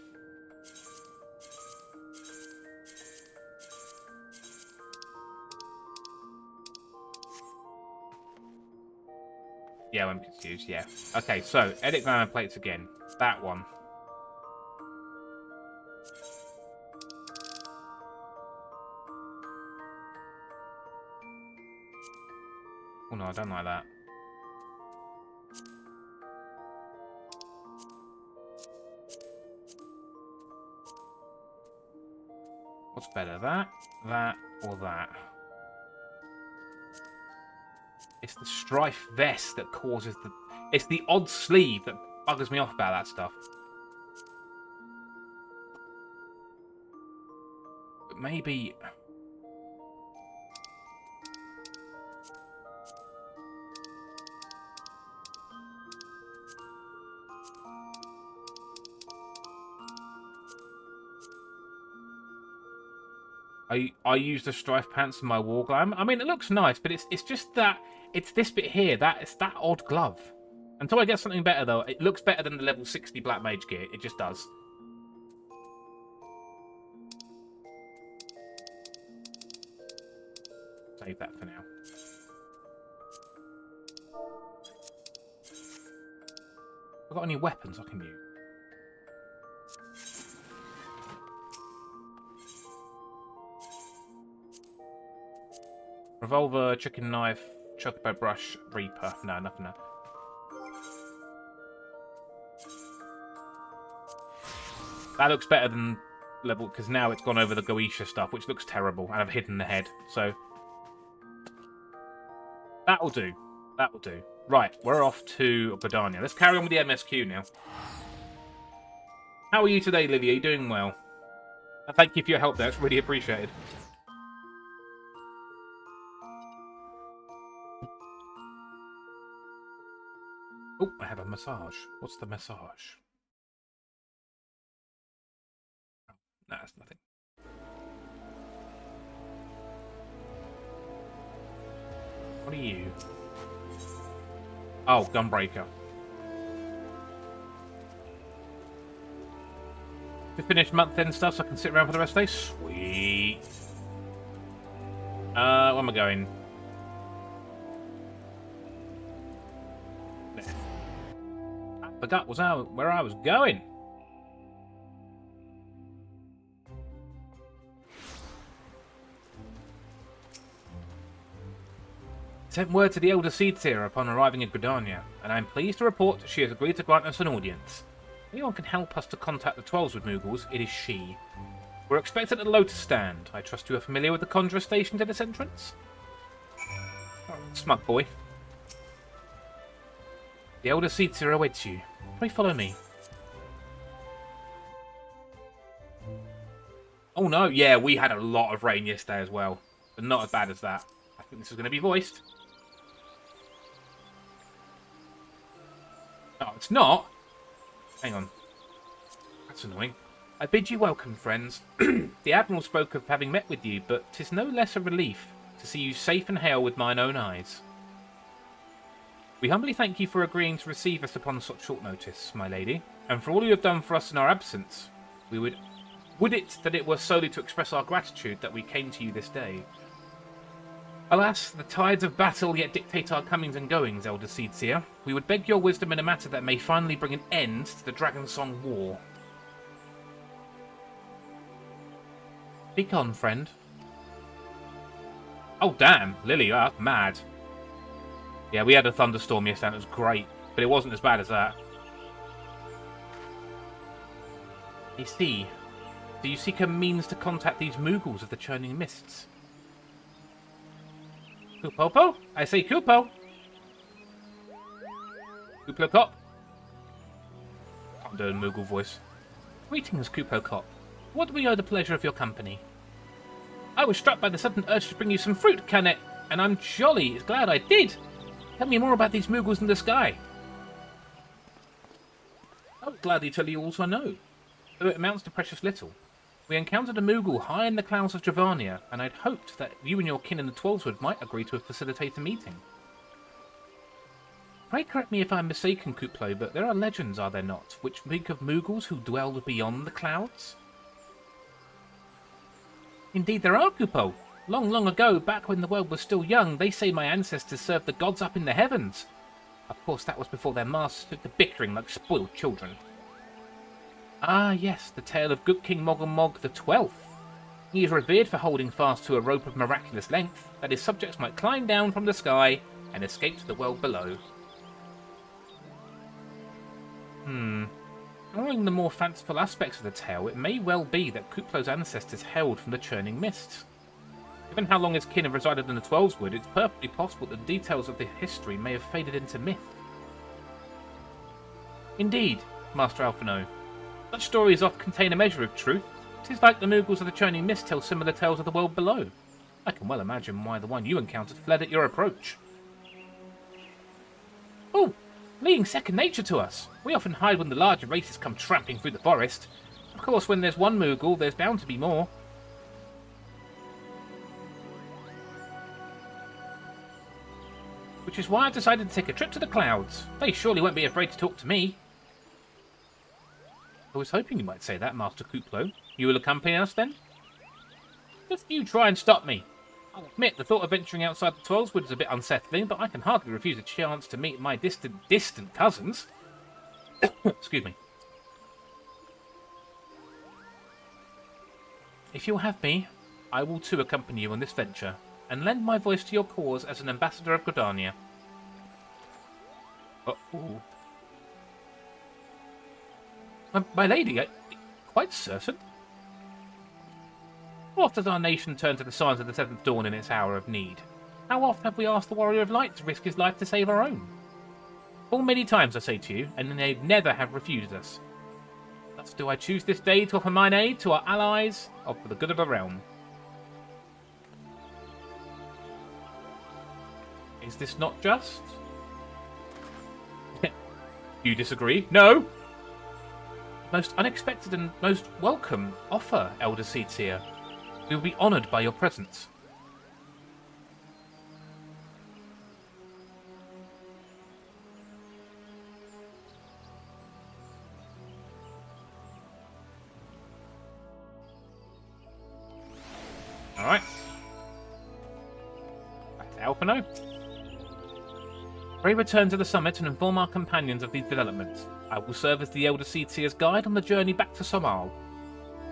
Yeah, I'm confused, yeah. Okay, so, edit glamour plates again. That one. Oh no, I don't like that. What's better, that, or that? It's the strife vest that causes the... It's the odd sleeve that buggers me off about that stuff. But maybe... I use the strife pants in my war glam. I mean, it looks nice, but it's just that it's this bit here it's that odd glove. Until I get something better, though, it looks better than the level 60 black mage gear. It just does. Save that for now. Have I got any weapons I can use? Revolver, chicken knife, chocobo brush, reaper. No, nothing there. That looks better than level, because now it's gone over the Goetia stuff, which looks terrible, and I've hidden the head, so... That'll do. That'll do. Right, we're off to Gridania. Let's carry on with the MSQ now. How are you today, Livia? Are you doing well? And thank you for your help there. It's really appreciated. Oh, I have a massage. What's the massage? Oh, nah, it's nothing. What are you? Oh, Gunbreaker. To finish month-end stuff so I can sit around for the rest of the day? Sweet. Where am I going? There. I forgot where I was going. Sent word to the Elder Seedseer upon arriving in Gridania, and I am pleased to report she has agreed to grant us an audience. If anyone can help us to contact the Twelveswood Moogles, it is she. We're expected at the Lotus Stand. I trust you are familiar with the Conjurer Station to this entrance? Oh, smug boy. The Elder Seedseer awaits you. Pray follow me. Oh no, yeah, we had a lot of rain yesterday as well. But not as bad as that. I think this is going to be voiced. Oh, it's not? Hang on. That's annoying. I bid you welcome, friends. The Admiral spoke of having met with you, but 'tis no less a relief to see you safe and hale with mine own eyes. We humbly thank you for agreeing to receive us upon such short notice, my lady, and for all you have done for us in our absence. We would it that it were solely to express our gratitude that we came to you this day. Alas, the tides of battle yet dictate our comings and goings, Elder Seedseer. We would beg your wisdom in a matter that may finally bring an end to the Dragonsong War. Speak on, friend. Oh, damn. Lily, that's mad. Yeah, we had a thunderstorm yesterday and it was great, but it wasn't as bad as that. I see. Do you seek a means to contact these Moogles of the Churning Mists? Kupopo? I say Kupo. Kupo Cop. Can't do a Moogle voice. Greetings, Kupo Cop. What do we owe the pleasure of your company? I was struck by the sudden urge to bring you some fruit, Canet, and I'm jolly glad I did. Tell me more about these Moogles in the sky. I would gladly tell you all I know, though it amounts to precious little. We encountered a Moogle high in the clouds of Dravania, and I'd hoped that you and your kin in the Twelveswood might agree to facilitate a meeting. Pray correct me if I'm mistaken, Kuplo, but there are legends, are there not, which speak of Moogles who dwelled beyond the clouds? Indeed there are, Kupo. Long, long ago, back when the world was still young, they say my ancestors served the gods up in the heavens. Of course, that was before their masters took to bickering like spoiled children. Ah, yes, the tale of good King Mogglmog the 12th. He is revered for holding fast to a rope of miraculous length, that his subjects might climb down from the sky and escape to the world below. Knowing the more fanciful aspects of the tale, it may well be that Kuplo's ancestors hailed from the Churning Mists. Given how long his kin have resided in the Twelveswood, it's perfectly possible that the details of the history may have faded into myth. Indeed, Master Alphino. Such stories oft contain a measure of truth. 'Tis like the Moogles of the Churning Mist tell similar tales of the world below. I can well imagine why the one you encountered fled at your approach. Oh, fleeing second nature to us. We often hide when the larger races come tramping through the forest. Of course, when there's one Moogle, there's bound to be more. Which is why I've decided to take a trip to the clouds. They surely won't be afraid to talk to me. I was hoping you might say that, Master Kuplo. You will accompany us, then? Just you try and stop me. I'll admit, the thought of venturing outside the Twelveswood is a bit unsettling, but I can hardly refuse a chance to meet my distant cousins. Excuse me. If you'll have me, I will too accompany you on this venture. and lend my voice to your cause as an ambassador of Gridania. Oh. My lady, quite certain? How often does our nation turn to the signs of the seventh dawn in its hour of need? How often have we asked the Warrior of Light to risk his life to save our own? Full many times, I say to you, and they never have refused us. Thus do I choose this day to offer mine aid to our allies for the good of the realm. Is this not just? Do you disagree? No! Most unexpected and most welcome offer, Elder Seedseer. We will be honoured by your presence. Alright. Back to Alphino. Pray return to the summit and inform our companions of these developments. I will serve as the Elder Seedseer's guide on the journey back to Somal.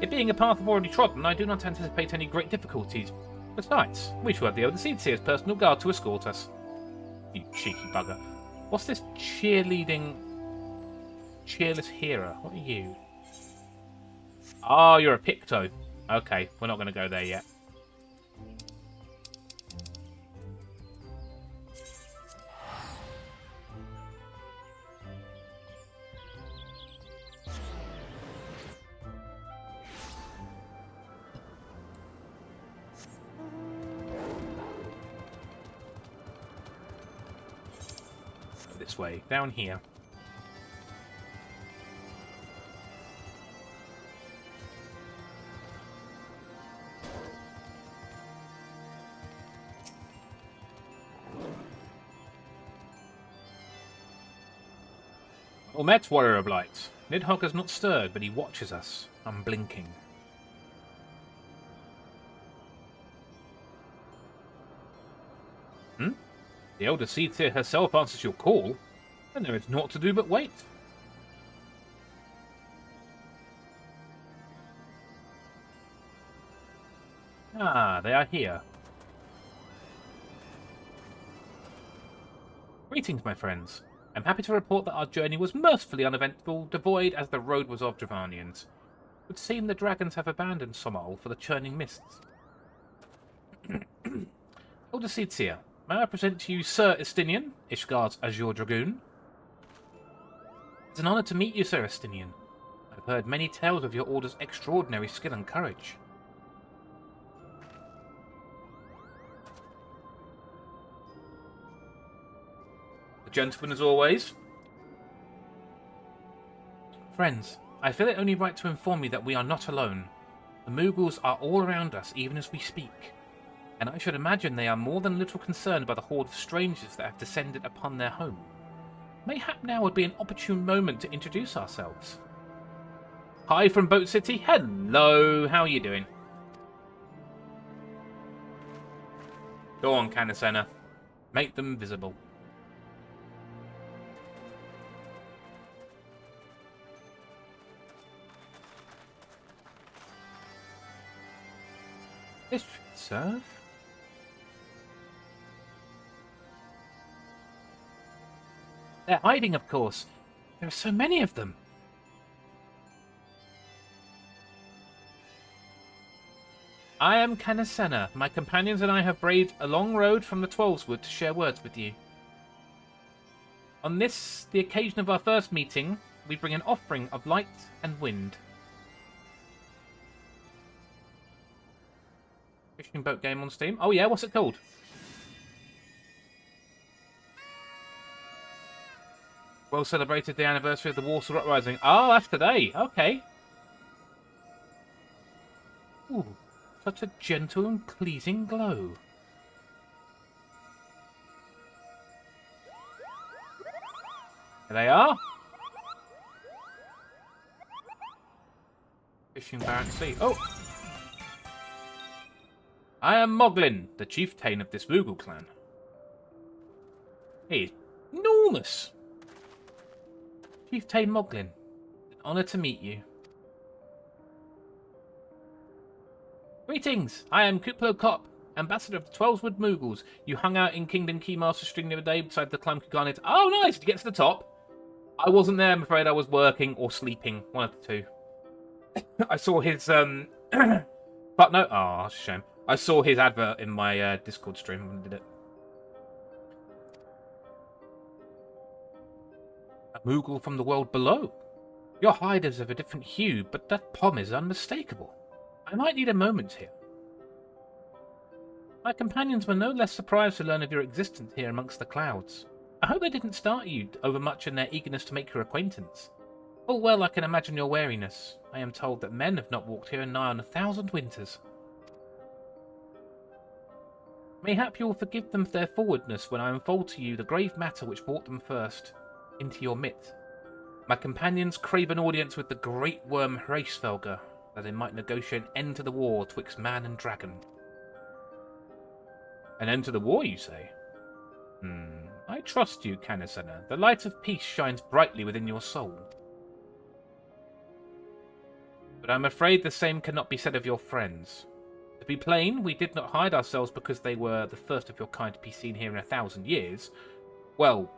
It being a path I've already trodden, I do not anticipate any great difficulties. Besides, we shall have the Elder Seedseer's personal guard to escort us. You cheeky bugger. What's this cheerleading... cheerless hero? What are you? Oh, you're a Picto. Okay, we're not going to go there yet. This way, down here. Well met, Warrior of Light. Nidhogg has not stirred, but he watches us, unblinking. The Elder Seedseer herself answers your call, and there is naught to do but wait. Ah, they are here. Greetings, my friends. I'm happy to report that our journey was mercifully uneventful, devoid as the road was of Dravanians. It would seem the dragons have abandoned Somal for the churning mists. Elder Seedseer, may I present to you Sir Estinian, Ishgard's Azure Dragoon? It's an honour to meet you, Sir Estinian. I've heard many tales of your order's extraordinary skill and courage. The gentleman as always. Friends, I feel it only right to inform you that we are not alone. The Moogles are all around us, even as we speak. And I should imagine they are more than a little concerned by the horde of strangers that have descended upon their home. Mayhap now would be an opportune moment to introduce ourselves. Hi from Boat City. Hello, how are you doing? Go on, Canacena. Make them visible. This should serve. They're hiding, of course. There are so many of them. I am Canacena. My companions and I have braved a long road from the Twelveswood to share words with you. On this, the occasion of our first meeting, we bring an offering of light and wind. Fishing boat game on Steam. Oh yeah, what's it called? Well celebrated the anniversary of the Warsaw Uprising. Oh, that's today. Okay. Ooh, such a gentle and pleasing glow. There they are. Fishing Barren Sea. Oh! I am Moglin, the chieftain of this Moogle clan. He is enormous. Chieftain Moglin, an honour to meet you. Greetings, I am Kuplo Kop Ambassador of the Twelveswood Moogles. You hung out in Kingdom Keymaster String the other day beside the Climb Garnet. Oh, nice! Did you get to the top? I wasn't there, I'm afraid. I was working or sleeping. One of the two. I saw his, but no, oh, that's a shame. I saw his advert in my Discord stream when I did it. A Moogle from the world below. Your hide is of a different hue, but that pom is unmistakable. I might need a moment here. My companions were no less surprised to learn of your existence here amongst the clouds. I hope they didn't start you overmuch in their eagerness to make your acquaintance. Full well I can imagine your wariness. I am told that men have not walked here in nigh on 1,000 winters. Mayhap you will forgive them for their forwardness when I unfold to you the grave matter which brought them first into your midst. My companions crave an audience with the great worm Heavensward, that they might negotiate an end to the war twixt man and dragon. An end to the war, you say? I trust you, Canisena. The light of peace shines brightly within your soul. But I'm afraid the same cannot be said of your friends. To be plain, we did not hide ourselves because they were the first of your kind to be seen here in 1,000 years. Well,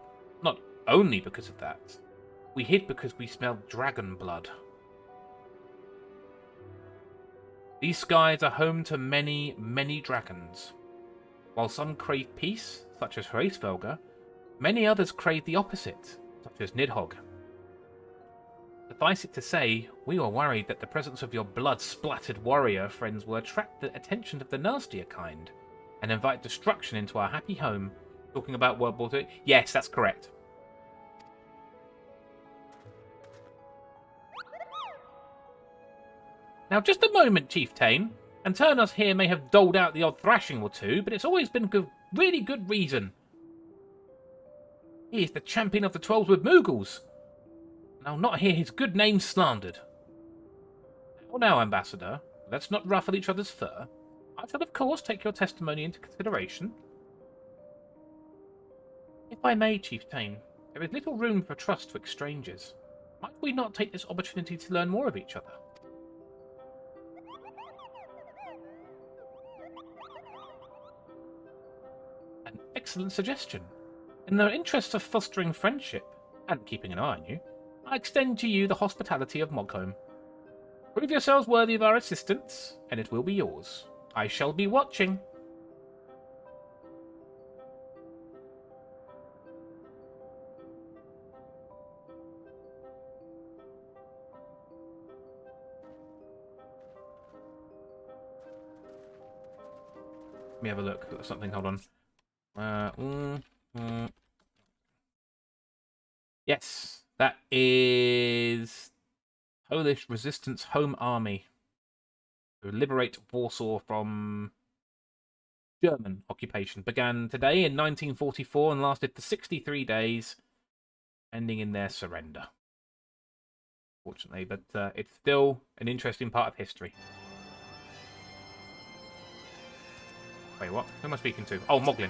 not only because of that. We hid because we smelled dragon blood. These skies are home to many, many dragons. While some crave peace, such as Heavensward, many others crave the opposite, such as Nidhogg. Suffice it to say, we were worried that the presence of your blood-splattered warrior friends will attract the attention of the nastier kind, and invite destruction into our happy home. Talking about World War II? Yes, that's correct. Now, just a moment, Chieftain. Anternos here may have doled out the odd thrashing or two, but it's always been for really good reason. He is the champion of the Twelveswood Moogles, and I'll not hear his good name slandered. Now, Ambassador, let's not ruffle each other's fur. I shall, of course, take your testimony into consideration. If I may, Chieftain, there is little room for trust twixt strangers. Might we not take this opportunity to learn more of each other? An excellent suggestion. In the interests of fostering friendship, and keeping an eye on you, I extend to you the hospitality of Mogholm. Prove yourselves worthy of our assistance, and it will be yours. I shall be watching. Let me have a look at something, hold on. Yes, that is Polish Resistance Home Army to liberate Warsaw from German occupation. Began today in 1944 and lasted for 63 days, ending in their surrender. Fortunately, but it's still an interesting part of history. Wait, what? Who am I speaking to? Oh, Moglin.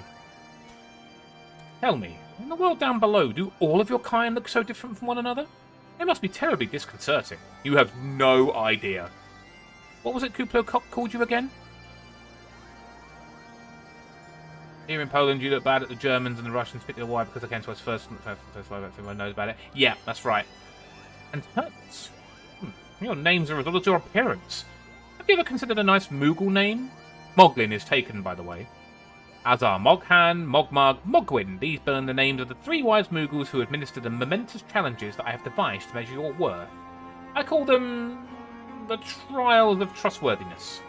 Tell me, in the world down below, do all of your kind look so different from one another? It must be terribly disconcerting. You have no idea. What was it Kuplo Kop called you again? Here in Poland, you look bad at the Germans and the Russians, particularly why? Because they came to us first everyone knows about it. Yeah, that's right. And hurts. Your name's a result of your appearance. Have you ever considered a nice Moogle name? Moglin is taken, by the way. As are Moghan, Mogmug, Mogwin. These burn the names of the 3 wise Moogles who administer the momentous challenges that I have devised to measure your worth. I call them the trials of trustworthiness.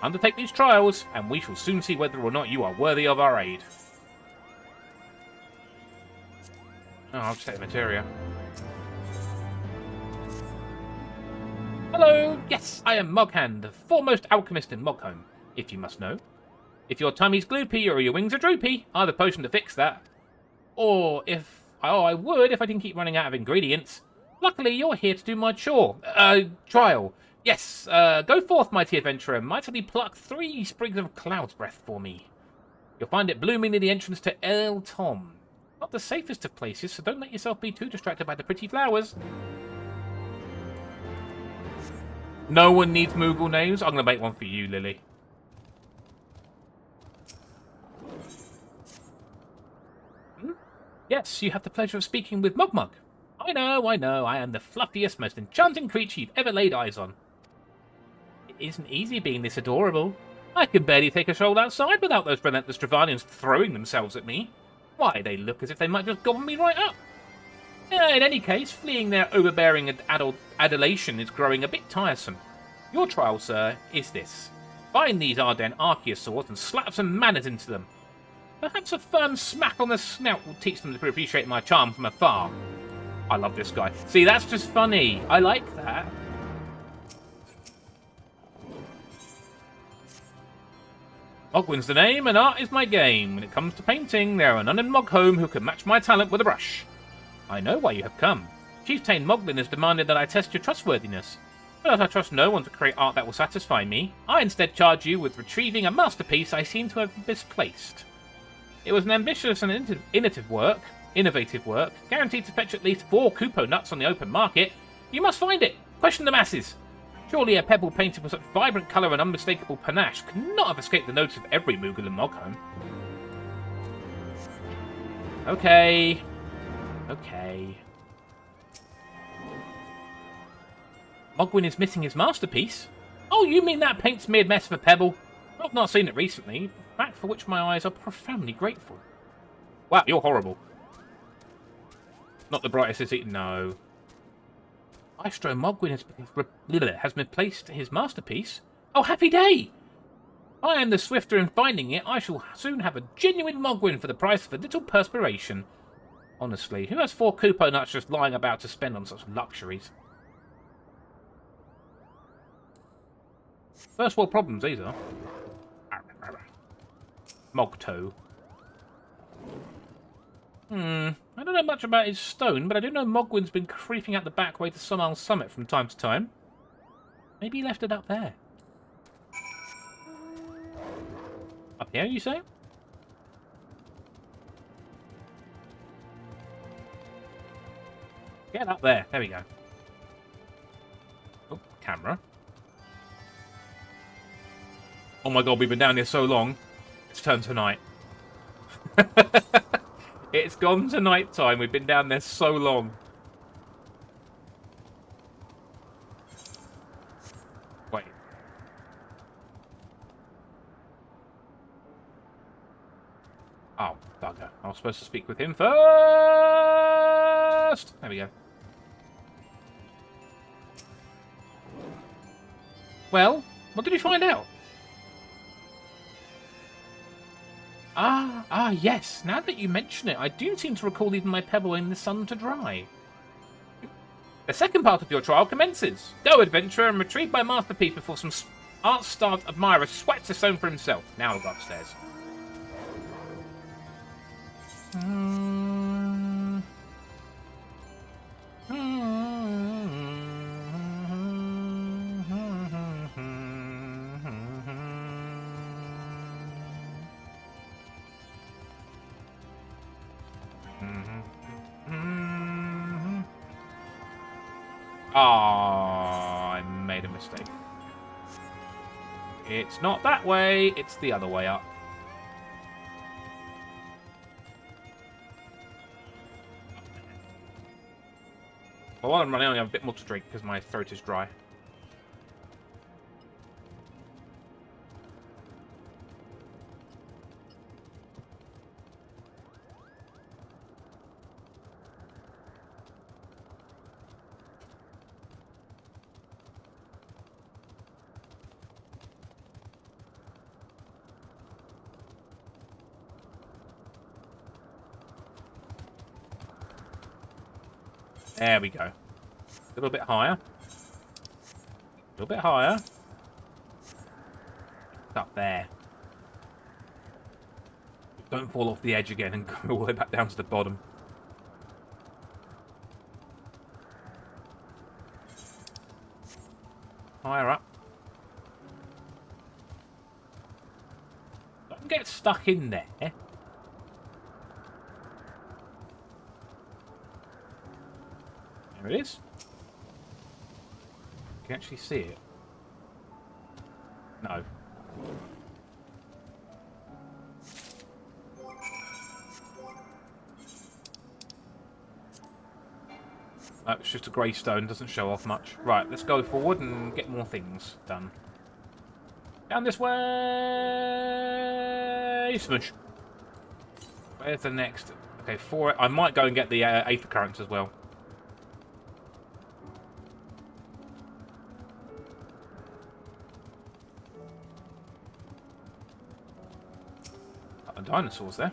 Undertake these trials, and we shall soon see whether or not you are worthy of our aid. Oh, I'll just take the materia. Hello! Yes, I am Moghan, the foremost alchemist in Mogholm, if you must know. If your tummy's gloopy or your wings are droopy, I have a potion to fix that. Or if... Oh, I would if I didn't keep running out of ingredients. Luckily, you're here to do my trial. Yes, go forth, mighty adventurer, mightily pluck 3 sprigs of cloud's breath for me. You'll find it blooming near the entrance to El Tom. Not the safest of places, so don't let yourself be too distracted by the pretty flowers. No one needs Moogle names. I'm going to make one for you, Lily. Yes, you have the pleasure of speaking with Mogmug. I know, I am the fluffiest, most enchanting creature you've ever laid eyes on. It isn't easy being this adorable. I can barely take a stroll outside without those relentless Dravanians throwing themselves at me. Why, they look as if they might just gobble me right up. In any case, fleeing their overbearing adulation is growing a bit tiresome. Your trial, sir, is this. Find these Ardennes Archaeosaurs and slap some manners into them. Perhaps a firm smack on the snout will teach them to appreciate my charm from afar. I love this guy. See, that's just funny. I like that. Mogwin's the name, and art is my game. When it comes to painting, there are none in Moghome who can match my talent with a brush. I know why you have come. Chief Thane Moglin has demanded that I test your trustworthiness. But as I trust no one to create art that will satisfy me, I instead charge you with retrieving a masterpiece I seem to have misplaced. It was an ambitious and innovative work, guaranteed to fetch at least 4 Kupo nuts on the open market. You must find it. Question the masses. Surely a pebble painted with such vibrant colour and unmistakable panache could not have escaped the notice of every Moogle in Moghome. Okay. Mogwin is missing his masterpiece? Oh, you mean that paint smeared mess of a pebble? I've not seen it recently, a fact for which my eyes are profoundly grateful. Wow, you're horrible. Not the brightest is it? No. Maestro Mogwin has misplaced his masterpiece? Oh, happy day! I am the swifter in finding it. I shall soon have a genuine Mogwin for the price of a little perspiration. Honestly, who has 4 Kupo nuts just lying about to spend on such luxuries? First world problems, these are. Mogto. I don't know much about his stone, but I do know Mogwin's been creeping out the back way to Sunal Summit from time to time. Maybe he left it up there. Up here, you say? Get up there. There we go. Oh, camera. Oh my god, we've been down here so long. It's turned to night. It's gone to night time. We've been down there so long. Wait. Oh, bugger. I was supposed to speak with him first. There we go. Well, what did you find out? Yes. Now that you mention it, I do seem to recall leaving my pebble in the sun to dry. The second part of your trial commences. Go, adventurer, and retrieve my masterpiece before some art-starved admirer swipes the stone for himself. Now I'll go upstairs. I made a mistake. It's not that way, it's the other way up. Well, while I'm running, I have a bit more to drink because my throat is dry. There we go. A little bit higher. A little bit higher. Up there. Don't fall off the edge again and go all the way back down to the bottom. Higher up. Don't get stuck in there. There it is. You can actually see it. No. It's just a grey stone, doesn't show off much. Right, let's go forward and get more things done. Down this way! Smudge. Where's the next? Okay, 4. I might go and get the Aether Currents as well. Dinosaurs there.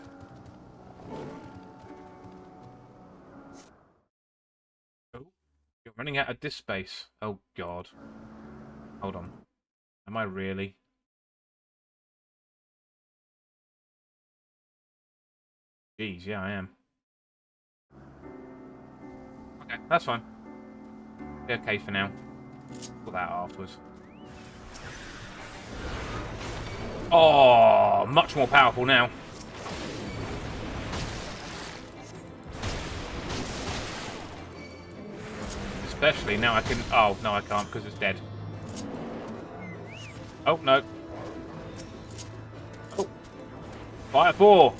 Oh, you're running out of disk space. Oh god. Hold on. Am I really? Jeez, yeah, I am. Okay, that's fine. Be okay for now. Put that afterwards. Oh, much more powerful now. Especially now I can... Oh, no, I can't because it's dead. Oh, no. Oh. Fire 4.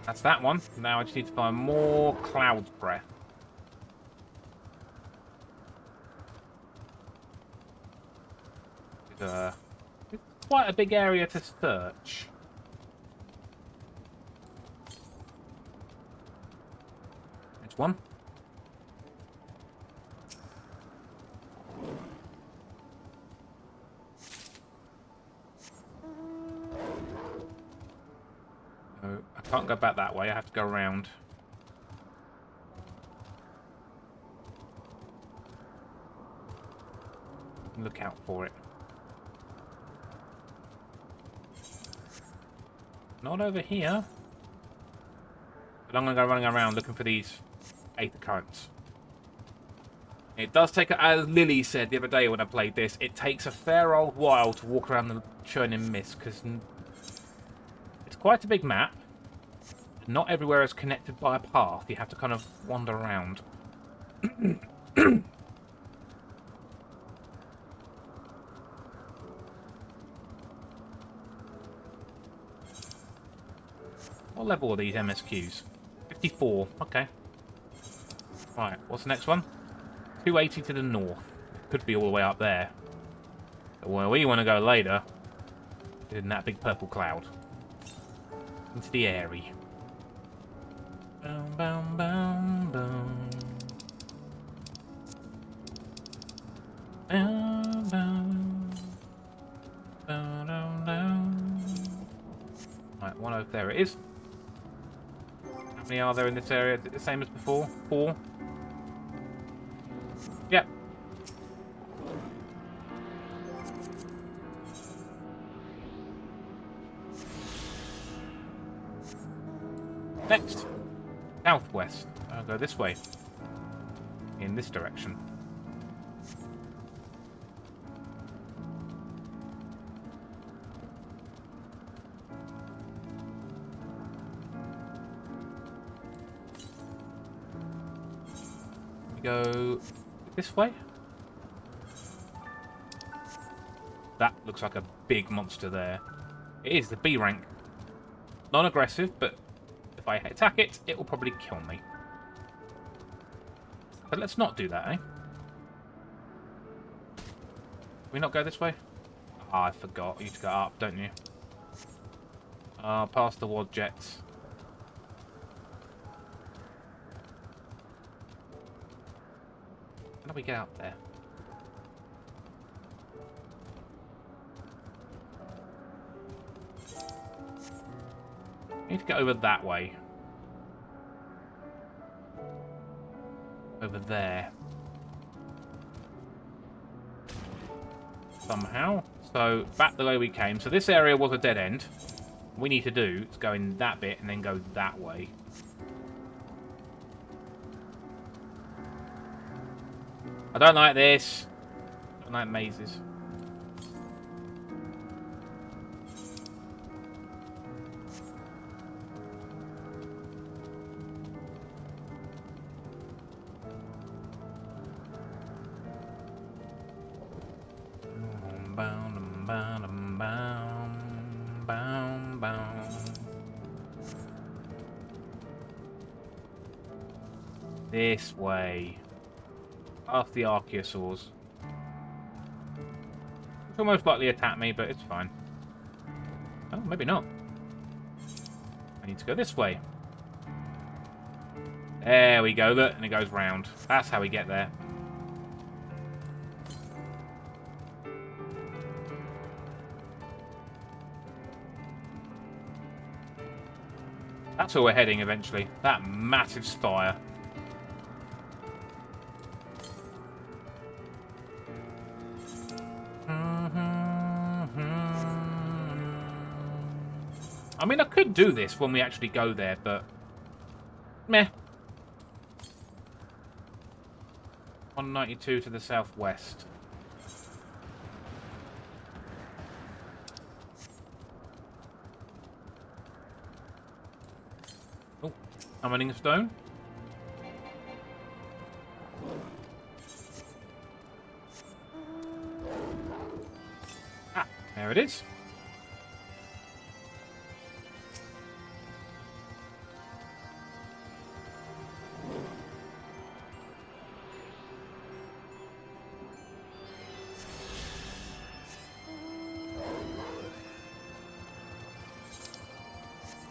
That's that one. Now I just need to find more Cloud's Breath. It's quite a big area to search. There's one. No, I can't go back that way. I have to go around. Look out for it. Not over here. But I'm going to go running around looking for these Aether Currents. It does take, as Lily said the other day when I played this, it takes a fair old while to walk around the churning mist, because it's quite a big map. Not everywhere is connected by a path. You have to kind of wander around. What level are these MSQs? 54. Okay. Right, what's the next one? 280 to the north. Could be all the way up there. But where we want to go later is in that big purple cloud. Into the airy. Boom, boom, boom, boom. Boom, boom. Boom, boom, boom. Right, one over there it is. How many are there in this area? The same as before? 4? Yep. Next. Southwest. I'll go this way. In this direction. We go this way. That looks like a big monster there. It is the B rank. Non-aggressive, but if I attack it, it will probably kill me. But let's not do that, eh? Can we not go this way? Ah, I forgot. You need to go up, don't you? Past the wad jets. How do we get up there? Need to get over that way. Over there. Somehow. So, back the way we came. So this area was a dead end. What we need to do is go in that bit and then go that way. I don't like this. I don't like mazes. This way. Past the Archaeosaurs. Which will most likely attack me, but it's fine. Oh, maybe not. I need to go this way. There we go, look, and it goes round. That's how we get there. That's where we're heading eventually. That massive spire. I mean, I could do this when we actually go there, but... meh. 192 to the southwest. Oh, summoning stone. Ah, there it is.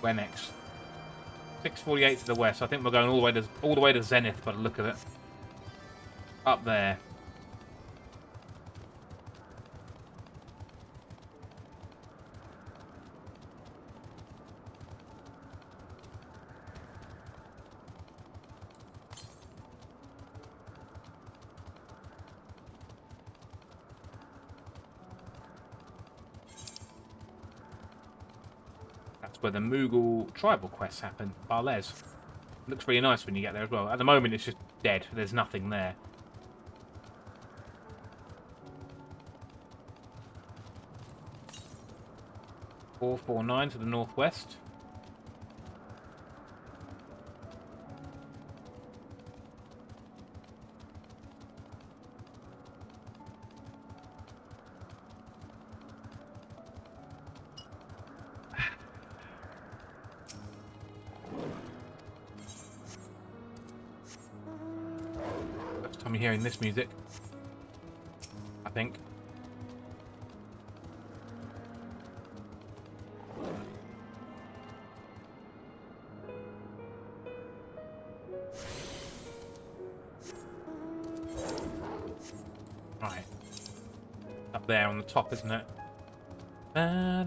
Where next? 648 to the west. I think we're going all the way to Zenith by the look of it. Up there. Where the Moogle tribal quests happen. Barles. Looks really nice when you get there as well. At the moment, it's just dead. There's nothing there. .449 to the northwest. I'm hearing this music, I think. Right. Up there on the top, isn't it? Down,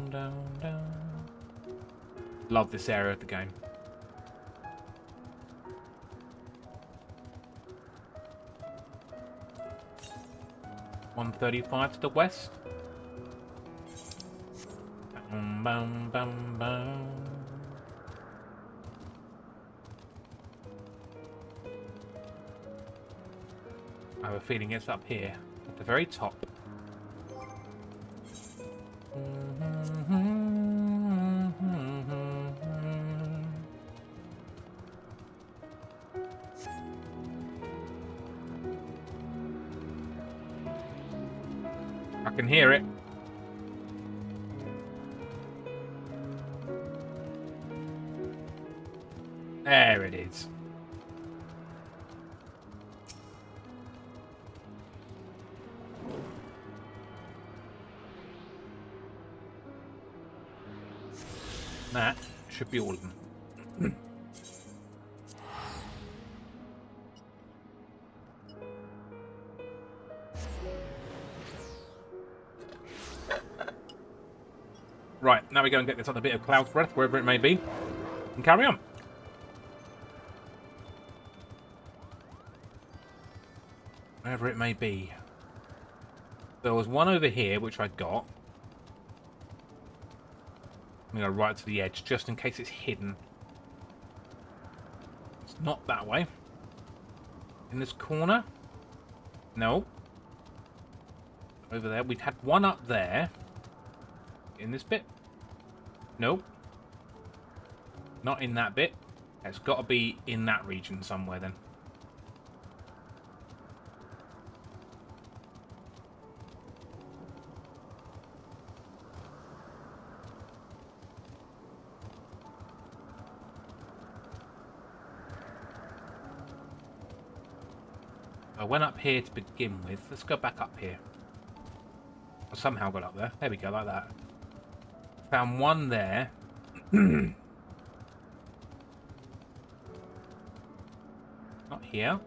down, down. Love this area of the game. 135 to the west. Bum, bum, bum, bum. I have a feeling it's up here, at the very top. I can hear it. There it is. That should be all of them. Right, now we go and get this other bit of cloud breath, wherever it may be, and carry on. Wherever it may be. There was one over here, which I got. I'm going to go right to the edge, just in case it's hidden. It's not that way. In this corner? No. Over there. We'd had one up there. In this bit? Nope. Not in that bit. It's got to be in that region somewhere then. I went up here to begin with. Let's go back up here. I somehow got up there. There we go, like that. Found one there. Not here.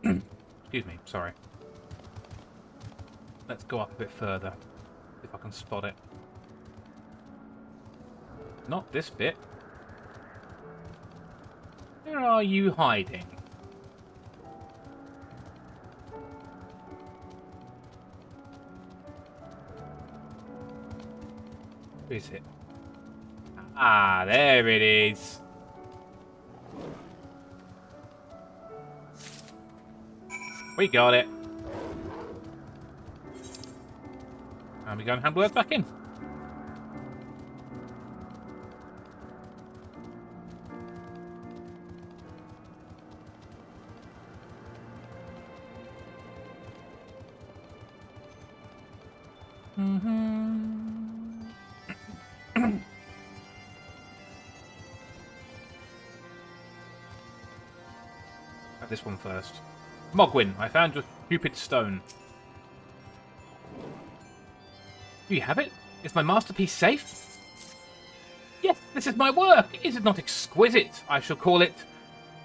Excuse me, sorry. Let's go up a bit further. If I can spot it. Not this bit. Where are you hiding? Where is it? Ah, there it is. We got it. And we go and handle it back in. This one first. Mogwin, I found your stupid stone. Do you have it? Is my masterpiece safe? Yes, this is my work. Is it not exquisite? I shall call it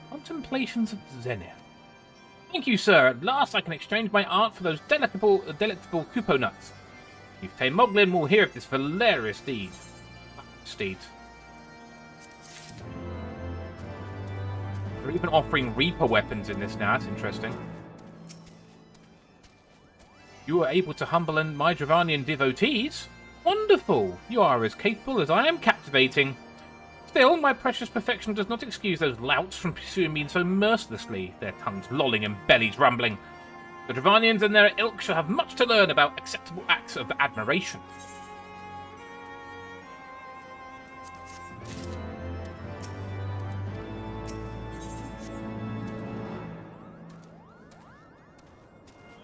Contemplations of Zenith. Thank you, sir. At last I can exchange my art for those delectable Kupo nuts. Chieftain Moglin will hear of this hilarious deed. They're even offering Reaper weapons in this now. That's interesting. You were able to humble my Dravanian devotees? Wonderful! You are as capable as I am captivating. Still, my precious perfection does not excuse those louts from pursuing me so mercilessly, their tongues lolling and bellies rumbling. The Dravanians and their ilk shall have much to learn about acceptable acts of admiration.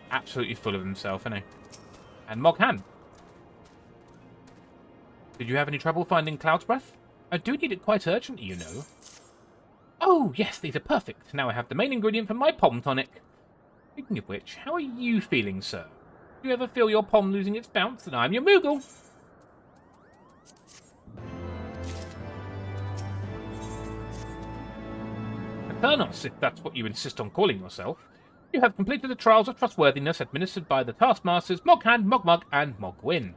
Absolutely full of himself, isn't he? And Moghan. Did you have any trouble finding Cloud's Breath? I do need it quite urgently, you know. Oh, yes, these are perfect. Now I have the main ingredient for my pom tonic. Speaking of which, how are you feeling, sir? Do you ever feel your pom losing its bounce? Then I'm your Moogle. Eternos, if that's what you insist on calling yourself. You have completed the trials of trustworthiness administered by the Taskmasters Moghan, Mogmug, and Mogwin.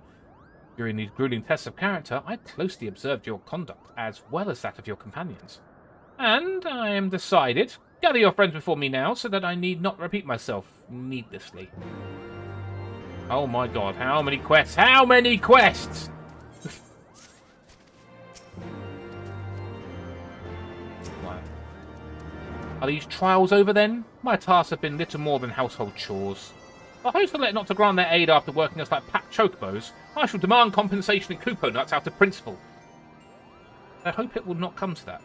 During these grueling tests of character, I closely observed your conduct, as well as that of your companions. And I am decided. Gather your friends before me now, so that I need not repeat myself needlessly. Oh my god, how many quests? How many quests?! Are these trials over then? My tasks have been little more than household chores. The host will let not to grant their aid after working us like packed chocobos. I shall demand compensation in Kupo nuts out of principle. I hope it will not come to that.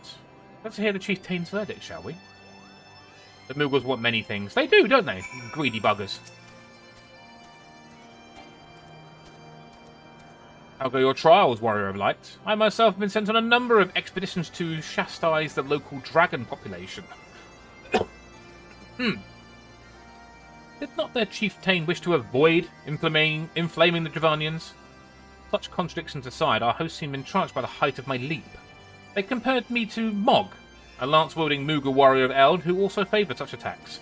Let's hear the Chieftain's verdict, shall we? The Moogles want many things. They do, don't they? Greedy buggers. How go your trials, Warrior of Light? I myself have been sent on a number of expeditions to chastise the local dragon population. Did not their chieftain wish to avoid inflaming the Dravanians? Such contradictions aside, our hosts seemed entranced by the height of my leap. They compared me to Mog, a lance-wielding Moogle warrior of Eld who also favoured such attacks.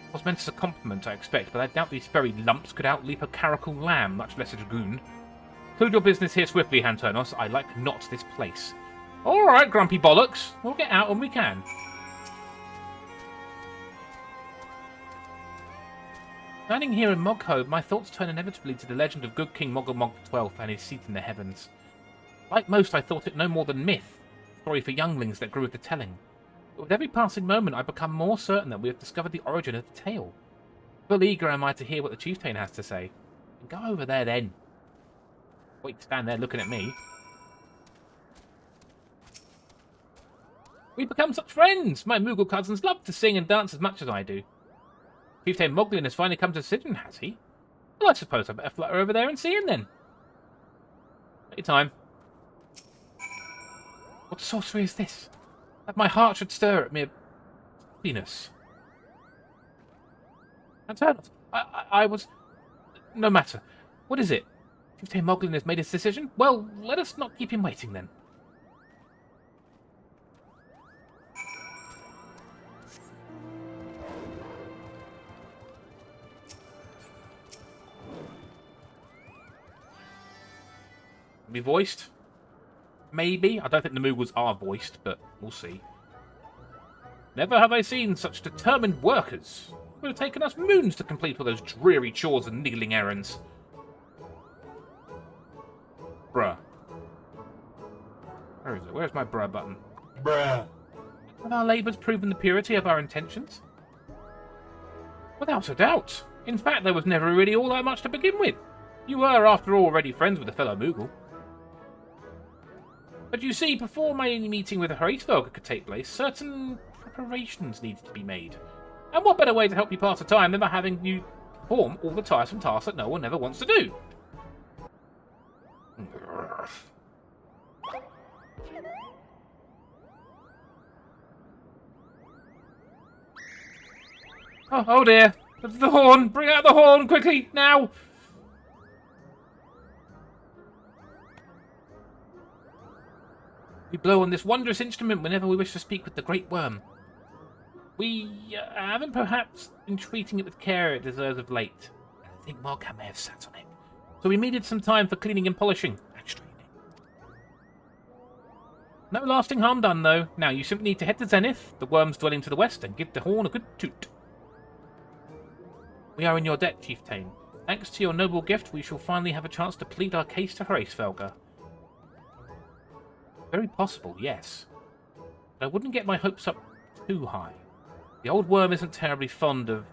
It was meant as a compliment, I expect, but I doubt these furry lumps could outleap a caracal lamb, much less a dragoon. Conclude your business here swiftly, Hanturnos. I like not this place. Alright, grumpy bollocks. We'll get out when we can. Standing here in Mogho, my thoughts turn inevitably to the legend of good King Mogomog XII and his seat in the heavens. Like most, I thought it no more than myth, a story for younglings that grew with the telling. But with every passing moment, I become more certain that we have discovered the origin of the tale. Full eager am I to hear what the chieftain has to say. Go over there then. Wait to stand there looking at me. We've become such friends! My Moogle cousins love to sing and dance as much as I do. Chieftain Moglin has finally come to a decision, has he? Well, I suppose I better flutter over there and see him then. Take your time. What sorcery is this? That my heart should stir at mere happiness. Internals. I was... No matter. What is it? Chieftain Moglin has made his decision? Well, let us not keep him waiting then. Be voiced? Maybe. I don't think the Moogles are voiced, but we'll see. Never have I seen such determined workers. It would have taken us moons to complete all those dreary chores and niggling errands. Bruh. Where is it? Where's my bruh button? Bruh. Have our labours proven the purity of our intentions? Without a doubt. In fact, there was never really all that much to begin with. You were, after all, already friends with a fellow Moogle. But you see, before my meeting with Heavensward could take place, certain preparations needed to be made. And what better way to help you pass the time than by having you perform all the tiresome tasks that no one ever wants to do? Oh dear! The horn! Bring out the horn quickly now! We blow on this wondrous instrument whenever we wish to speak with the Great Worm. We haven't perhaps been treating it with care it deserves of late. I think Morgan may have sat on it. So we needed some time for cleaning and polishing. And straightening. No lasting harm done, though. Now you simply need to head to Zenith, the worm's dwelling to the west, and give the horn a good toot. We are in your debt, Chieftain. Thanks to your noble gift, we shall finally have a chance to plead our case to Heavensward. Very possible, yes. But I wouldn't get my hopes up too high. The old worm isn't terribly fond of,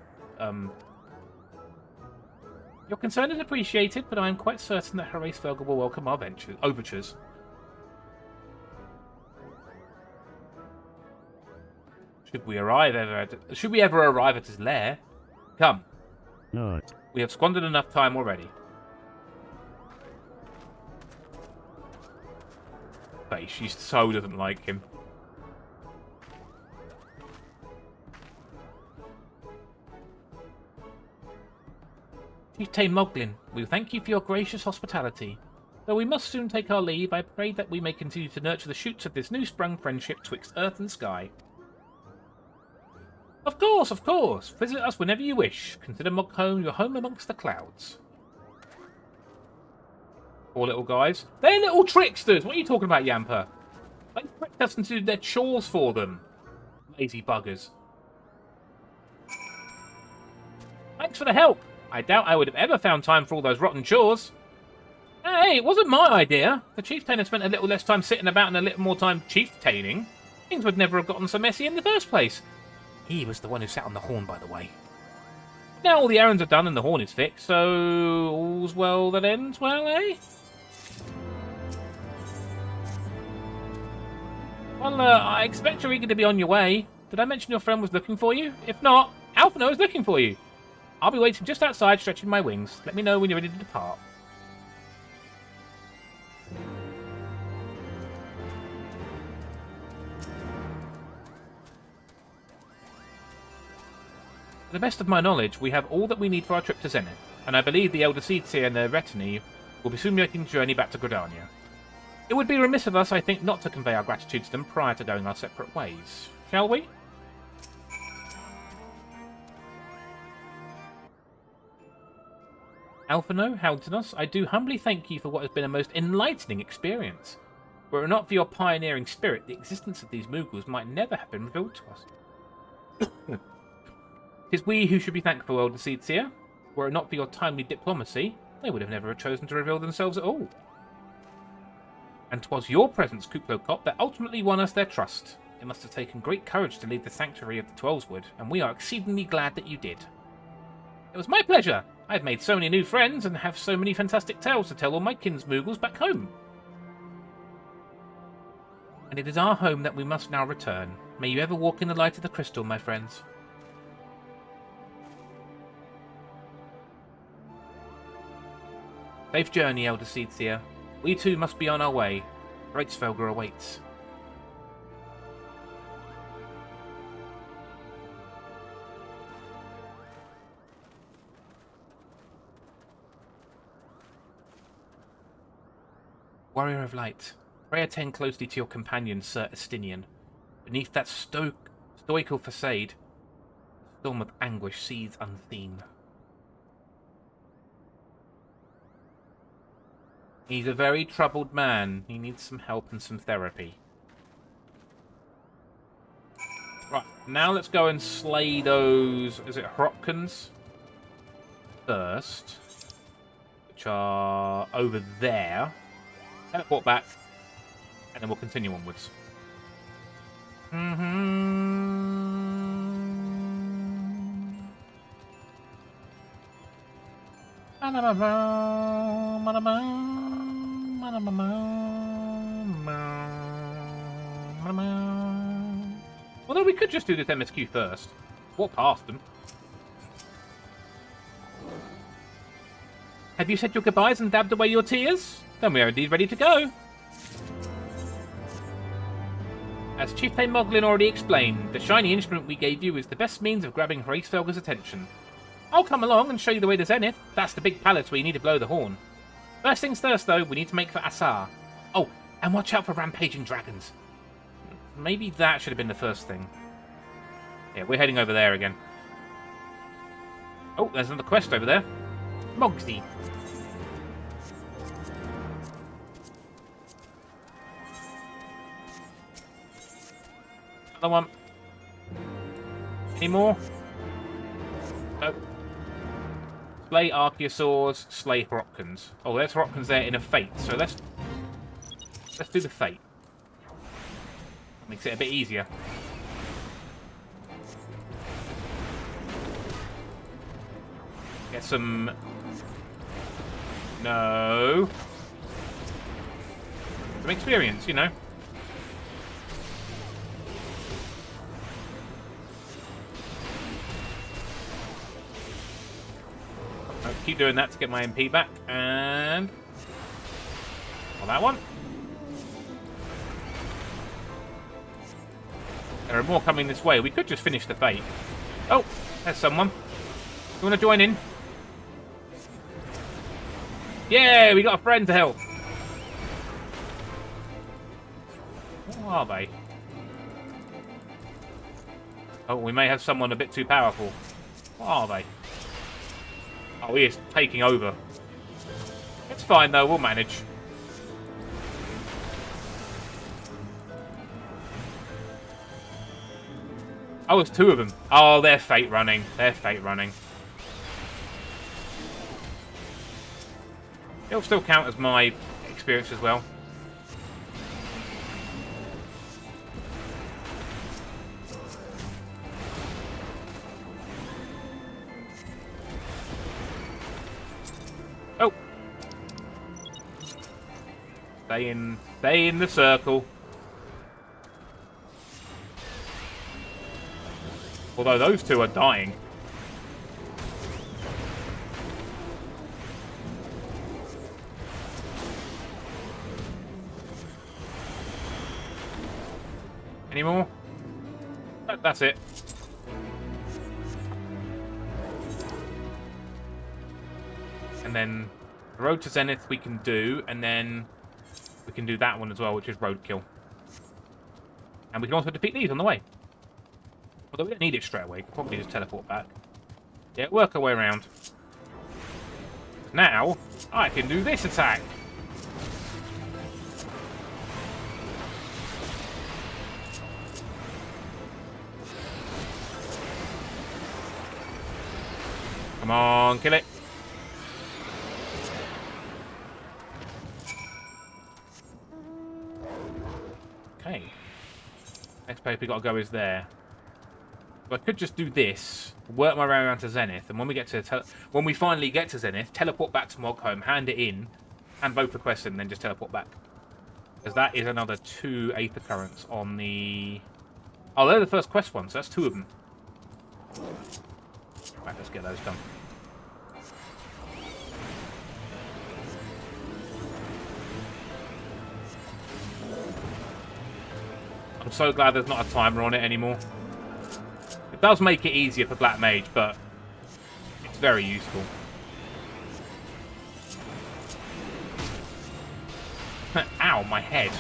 Your concern is appreciated, but I am quite certain that Heavensward will welcome our overtures. Should we ever arrive at his lair? Come. No. We have squandered enough time already. But she so doesn't like him. Chieftain Moglin, we thank you for your gracious hospitality. Though we must soon take our leave, I pray that we may continue to nurture the shoots of this new-sprung friendship twixt earth and sky. Of course, of course. Visit us whenever you wish. Consider Moghome your home amongst the clouds. Poor little guys. They're little tricksters. What are you talking about, Yamper? They expect us to do their chores for them. Lazy buggers. Thanks for the help. I doubt I would have ever found time for all those rotten chores. Hey, it wasn't my idea. The chieftain had spent a little less time sitting about and a little more time chieftaining. Things would never have gotten so messy in the first place. He was the one who sat on the horn, by the way. Now all the errands are done and the horn is fixed, so all's well that ends well, eh? Well, I expect you're eager to be on your way. Did I mention your friend was looking for you? If not, Alphino is looking for you. I'll be waiting just outside, stretching my wings. Let me know when you're ready to depart. To the best of my knowledge, we have all that we need for our trip to Zenith, and I believe the Elder Seedseer and their retinue will be soon making the journey back to Gridania. It would be remiss of us, I think, not to convey our gratitude to them prior to going our separate ways. Shall we? Alphino, Houndinos, I do humbly thank you for what has been a most enlightening experience. Were it not for your pioneering spirit, the existence of these Moogles might never have been revealed to us. It is we who should be thankful, Elder Seedseer. Were it not for your timely diplomacy, they would have never chosen to reveal themselves at all. And 'twas your presence, Kuplokop, that ultimately won us their trust. It must have taken great courage to leave the sanctuary of the Twelveswood, and we are exceedingly glad that you did. It was my pleasure. I have made so many new friends and have so many fantastic tales to tell all my kinsmoogles back home. And it is our home that we must now return. May you ever walk in the light of the crystal, my friends. Safe journey, Elder Seedseer. We too must be on our way. Heavensward awaits. Warrior of Light, pray attend closely to your companion, Sir Estinian. Beneath that stoical facade, a storm of anguish seethes unseen. He's a very troubled man. He needs some help and some therapy. Right, now let's go and slay those... Is it Hropkins? First. Which are over there. Teleport back. And then we'll continue onwards. Although we could just do this MSQ first. Walk past them. Have you said your goodbyes and dabbed away your tears? Then we are indeed ready to go. As Chief Thane Moglin already explained, the shiny instrument we gave you is the best means of grabbing Hraesvelgur's attention. I'll come along and show you the way to Zenith. That's the big palace where you need to blow the horn. First things first, though, we need to make for Asar. Oh, and watch out for rampaging dragons. Maybe that should have been the first thing. Yeah, we're heading over there again. Oh, there's another quest over there. Mogsy. Another one. Any more? No. Slay Archaeosaurs, slay Hropkins. Oh, there's Hropkins there in a Fate, so let's do the Fate. Makes it a bit easier. Get some... No. Some experience, you know. I'll keep doing that to get my MP back. And... on that one. There are more coming this way. We could just finish the Fate. Oh, there's someone. You want to join in? Yeah, we got a friend to help. What are they? Oh, we may have someone a bit too powerful. What are they? Oh, he is taking over. It's fine, though. We'll manage. Oh, there's two of them. Oh, they're Fate running. They're Fate running. It'll still count as my experience as well. Oh. Stay in the circle. Although those two are dying. Any more? That's it. And then the Road to Zenith we can do, and then we can do that one as well, which is Roadkill. And we can also defeat these on the way. Although we don't need it straight away, we can probably just teleport back. Yeah, work our way around. Now, I can do this attack. Come on, kill it. Okay. Next place we got to go is there. So I could just do this, work my way around to Zenith, and when we get to when we finally get to Zenith, teleport back to Mogholm, hand it in, and vote for quest, and then just teleport back. Because that is another 2 Aether Currents on the... Oh, they're the first quest ones, so that's 2 of them. Right, let's get those done. I'm so glad there's not a timer on it anymore. It does make it easier for Black Mage, but it's very useful. Ow, my head.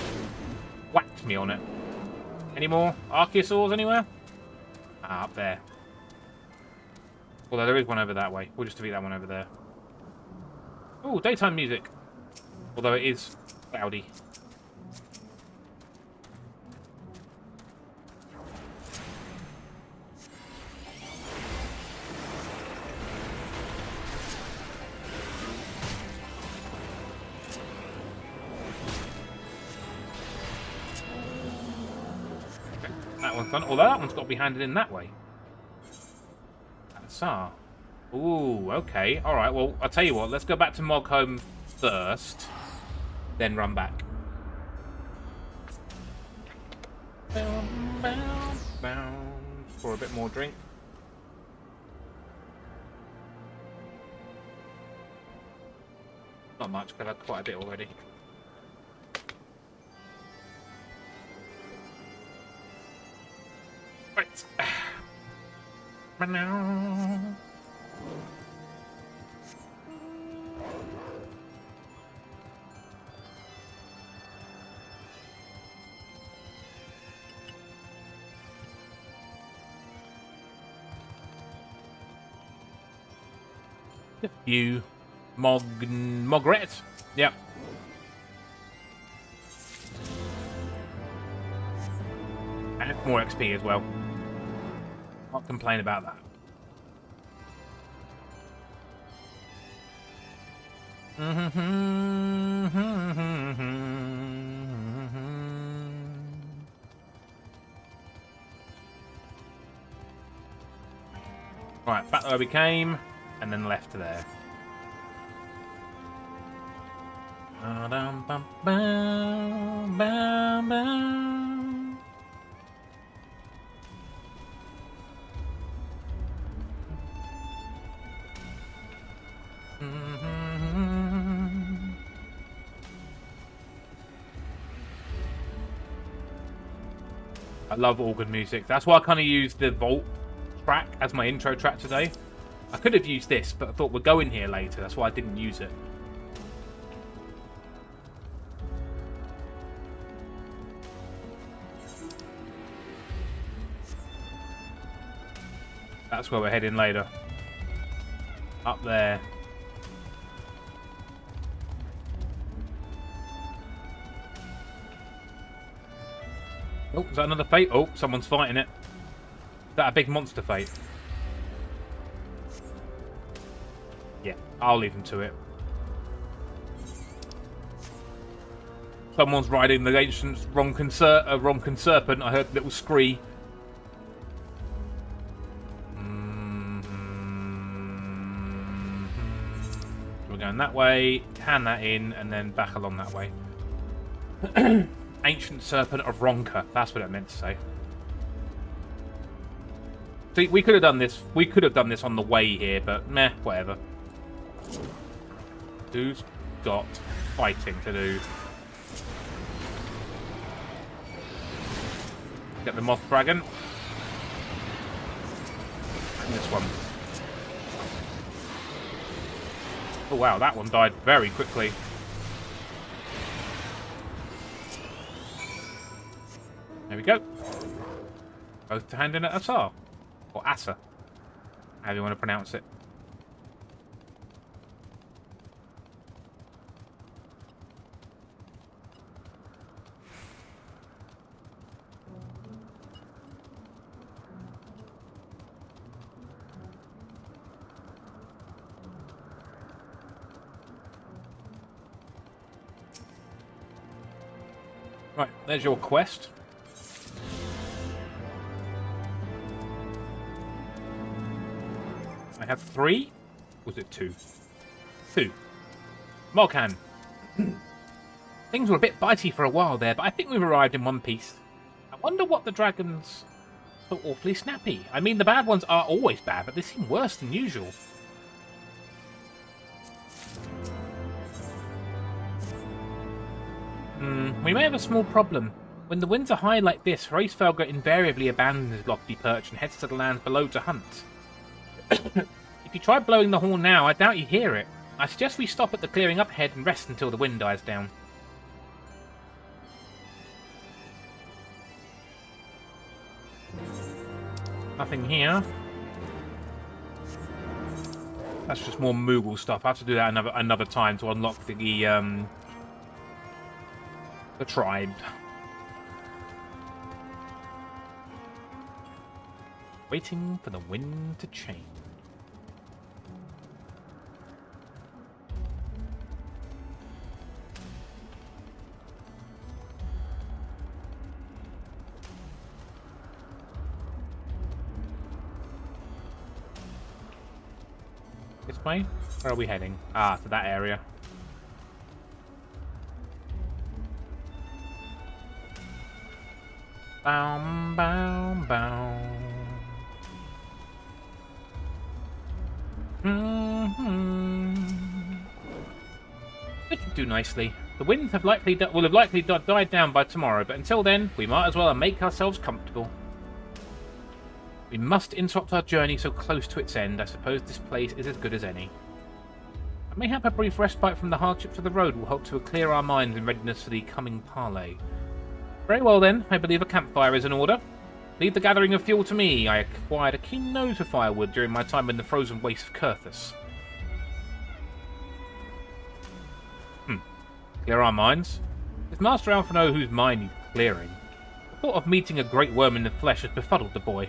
Whacked me on it. Any more archosaurs anywhere? Ah, up there. Although there is one over that way. We'll just defeat that one over there. Oh, daytime music. Although it is cloudy. That one's done. Although that one's got to be handed in that way. That's Ooh, okay. Alright, well, I'll tell you what. Let's go back to Moghome first. Then run back. For a bit more drink. Not much, because I've had quite a bit already. Right. A few Mogret. Yep. And more XP as well. Can't complain about that. Right, back where we came, and then left to there. I love organ music. That's why I kind of used the Vault track as my intro track today. I could have used this, but I thought we're going here later. That's why I didn't use it. That's where we're heading later. Up there. Oh, is that another fate? Oh, someone's fighting it. Is that a big monster fate? Yeah, I'll leave them to it. Someone's riding the ancient Ronken Serpent. I heard a little scree. We're going that way, hand that in, and then back along that way. Ancient Serpent of Ronka. That's what I meant to say. See, we could have done this. We could have done this on the way here, but meh, whatever. Who's got fighting to do? Get the Moth Dragon. And this one. Oh wow, that one died very quickly. There we go. Both to hand in at Asar. Or Asa. However you want to pronounce it. Right, there's your quest. I have 3? Was it 2? 2. Moghan. Things were a bit bitey for a while there, but I think we've arrived in one piece. I wonder what the dragons so awfully snappy. I mean, the bad ones are always bad, but they seem worse than usual. We may have a small problem. When the winds are high like this, Racefelger invariably abandons his lofty perch and heads to the lands below to hunt. If you try blowing the horn now, I doubt you hear it. I suggest we stop at the clearing up ahead and rest until the wind dies down. Nothing here. That's just more Moogle stuff. I have to do that another time to unlock the tribe. Waiting for the wind to change. This way? Where are we heading? Ah, to that area. Bow, bow, bow. It should do nicely. The winds will have likely died down by tomorrow, but until then, we might as well make ourselves comfortable. We must interrupt our journey so close to its end. I suppose this place is as good as any. Mayhap a brief respite from the hardships of the road will help to clear our minds in readiness for the coming parley. Very well then, I believe a campfire is in order. Leave the gathering of fuel to me. I acquired a keen nose for firewood during my time in the frozen wastes of Kurthus. Clear our minds? Is Master Alphino whose mind needs clearing? The thought of meeting a great worm in the flesh has befuddled the boy.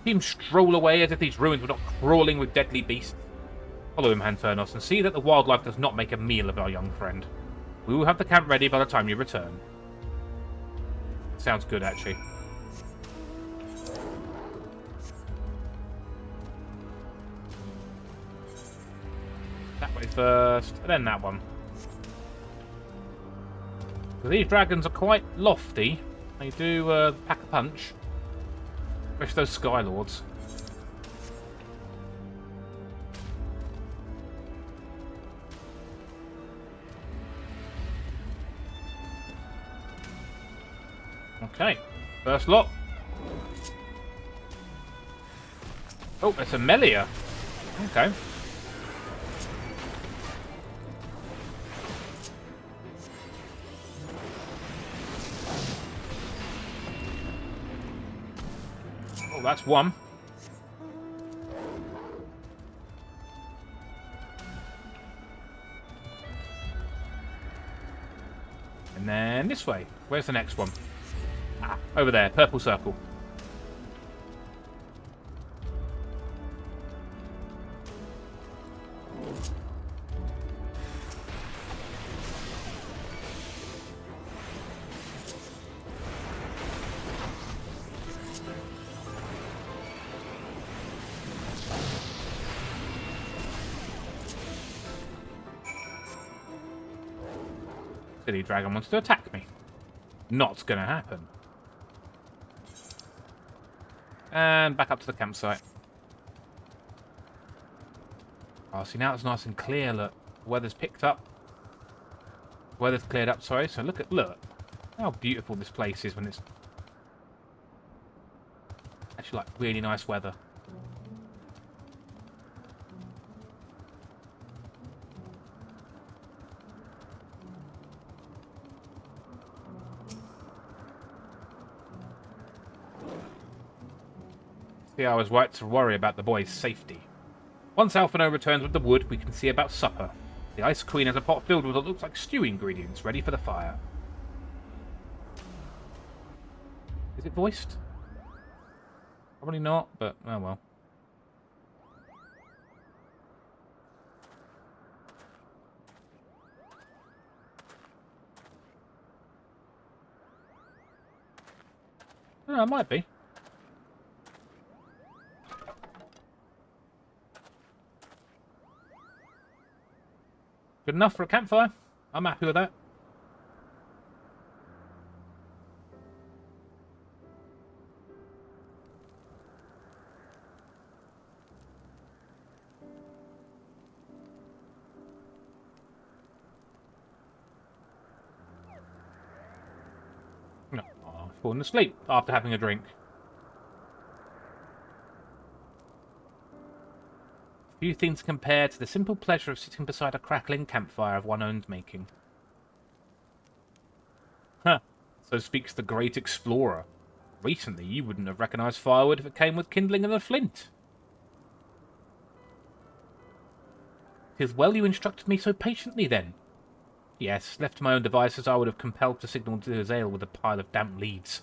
See him stroll away as if these ruins were not crawling with deadly beasts. Follow him, Hanturnos, and see that the wildlife does not make a meal of our young friend. We will have the camp ready by the time you return. Sounds good, actually. That way first, and then that one. These dragons are quite lofty. They do pack a punch. Especially those Skylords. Okay, first lot. Oh, it's a Melia. Okay. Oh, that's one. And then this way. Where's the next one? Ah, over there, purple circle. Silly dragon wants to attack me. Not gonna happen. And back up to the campsite. Oh, see, now it's nice and clear, look. The weather's picked up. Weather's cleared up, sorry. So look how beautiful this place is when it's actually like really nice weather. See, I was right to worry about the boy's safety. Once Alphino returns with the wood, we can see about supper. The Ice Queen has a pot filled with what looks like stew ingredients, ready for the fire. Is it voiced? Probably not, but oh well. Oh, it might be. Good enough for a campfire. I'm happy with that. No, I've fallen asleep after having a drink. Few things compare to the simple pleasure of sitting beside a crackling campfire of one's own making. Huh. So speaks the great explorer. Recently, you wouldn't have recognised firewood if it came with kindling and a flint. 'Tis well you instructed me so patiently, then. Yes, left to my own devices, I would have compelled to signal to Azale with a pile of damp leaves.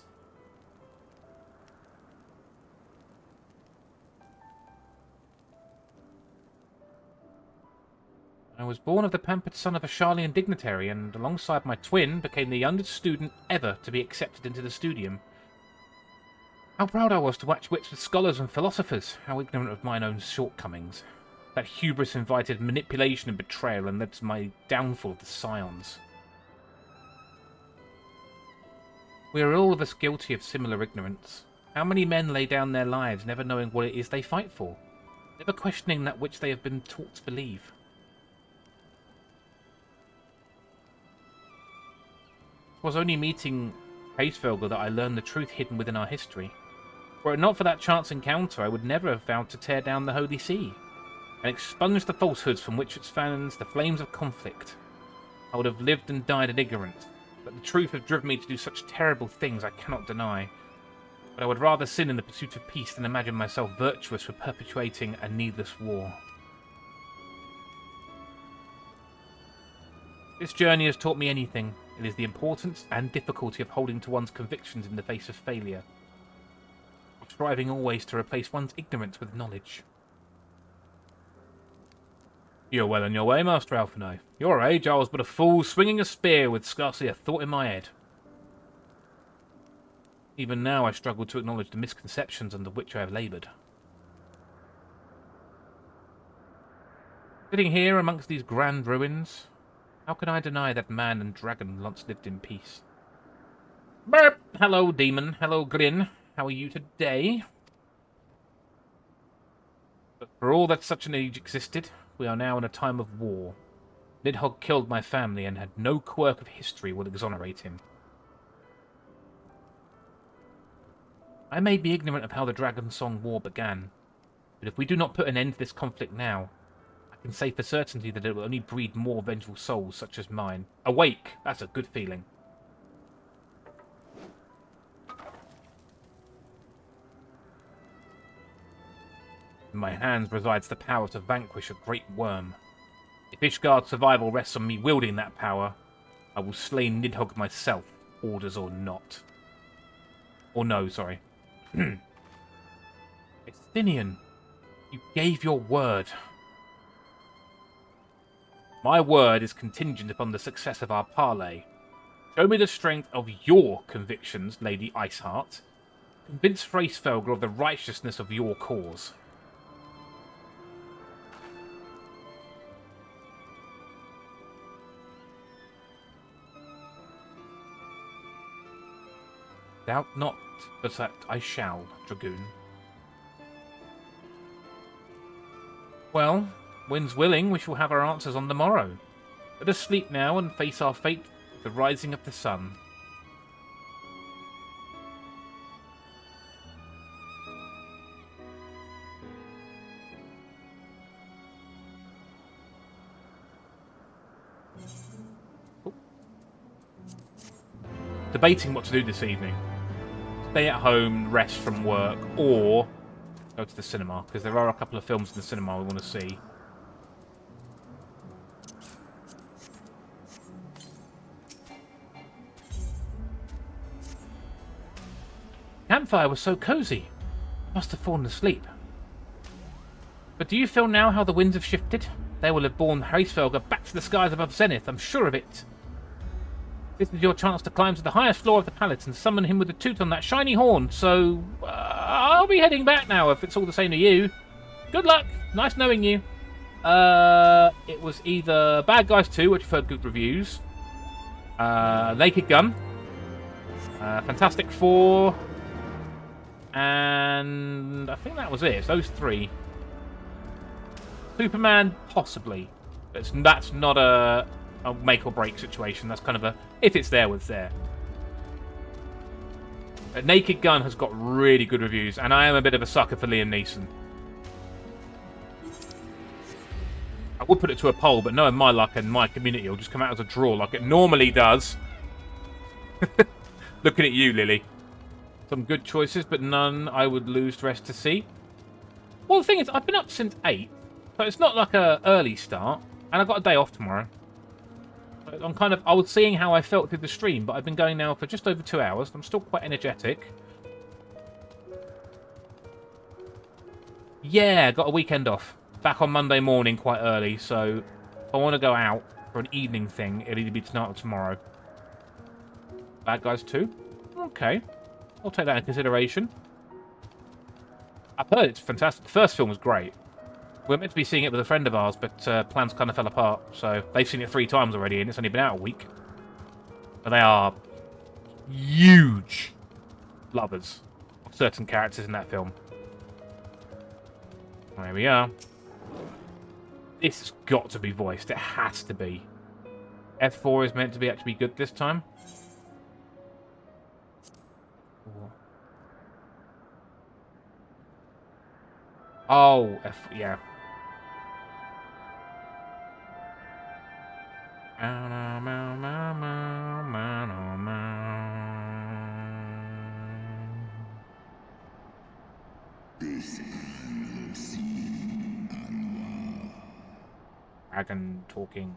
I was born of the pampered son of a Charlian dignitary, and alongside my twin, became the youngest student ever to be accepted into the studium. How proud I was to watch wits with scholars and philosophers, how ignorant of mine own shortcomings. That hubris invited manipulation and betrayal, and led to my downfall of the scions. We are all of us guilty of similar ignorance. How many men lay down their lives never knowing what it is they fight for, never questioning that which they have been taught to believe? It was only meeting Heavensward that I learned the truth hidden within our history. Were it not for that chance encounter, I would never have vowed to tear down the Holy See, and expunge the falsehoods from which it fans the flames of conflict. I would have lived and died in ignorance, but the truth has driven me to do such terrible things I cannot deny. But I would rather sin in the pursuit of peace than imagine myself virtuous for perpetuating a needless war. This journey has taught me anything. It is the importance and difficulty of holding to one's convictions in the face of failure, of striving always to replace one's ignorance with knowledge. You're well on your way, Master Alphino. Your age, I was but a fool swinging a spear with scarcely a thought in my head. Even now I struggle to acknowledge the misconceptions under which I have laboured. Sitting here amongst these grand ruins, how can I deny that man and dragon once lived in peace? Burp! Hello, demon. Hello, Grin. How are you today? But for all that such an age existed, we are now in a time of war. Nidhogg killed my family, and had no quirk of history will exonerate him. I may be ignorant of how the Dragon Song War began, but if we do not put an end to this conflict now, I can say for certainty that it will only breed more vengeful souls such as mine. Awake! That's a good feeling. In my hands resides the power to vanquish a great worm. If Ishgard's survival rests on me wielding that power, I will slay Nidhogg myself, orders or not. Or no, sorry. Athenian, you gave your word. My word is contingent upon the success of our parley. Show me the strength of your convictions, Lady Iceheart. Convince Hraesvelgr of the righteousness of your cause. Doubt not, but that I shall, Dragoon. Well, wind's willing, we shall have our answers on the morrow. Let us sleep now and face our fate with the rising of the sun. Debating what to do this evening. Stay at home, rest from work, or go to the cinema, because there are a couple of films in the cinema we want to see. Campfire was so cozy. I must have fallen asleep. But do you feel now how the winds have shifted? They will have borne Hraesvelgr back to the skies above Zenith, I'm sure of it. This is your chance to climb to the highest floor of the palace and summon him with a toot on that shiny horn, so I'll be heading back now if it's all the same to you. Good luck. Nice knowing you. It was either Bad Guys 2, which I've heard good reviews, Naked Gun, Fantastic Four, and I think that was it. It's those three. Superman, possibly. That's not a make or break situation. That's kind of a, if it's there, it's there. Naked Gun has got really good reviews, and I am a bit of a sucker for Liam Neeson. I would put it to a poll, but knowing my luck and my community, it'll just come out as a draw like it normally does. Looking at you, Lily. Some good choices, but none I would lose the rest to see. Well, the thing is, I've been up since 8, so it's not like a early start, and I've got a day off tomorrow. So I was seeing how I felt through the stream, but I've been going now for just over 2 hours. I'm still quite energetic. Yeah, got a weekend off. Back on Monday morning quite early, so if I want to go out for an evening thing, it'll either be tonight or tomorrow. Bad Guys 2? Okay. I'll take that into consideration. I've heard it's fantastic. The first film was great. We were meant to be seeing it with a friend of ours, but plans kind of fell apart. So they've seen it 3 times already, and it's only been out a week. But they are huge lovers of certain characters in that film. There we are. This has got to be voiced. It has to be. F4 is meant to be actually good this time. Oh, yeah. Dragon talking.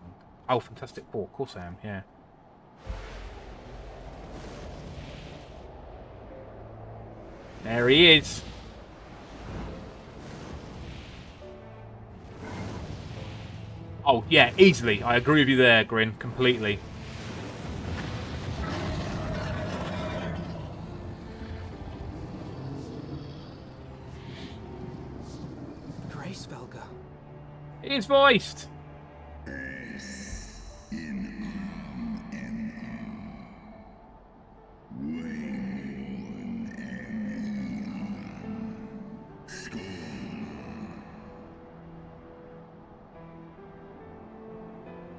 Oh, Fantastic Four. Of course I am, yeah. There he is. Oh, yeah, easily. I agree with you there, Grin. Completely. Gracevelga. It is voiced.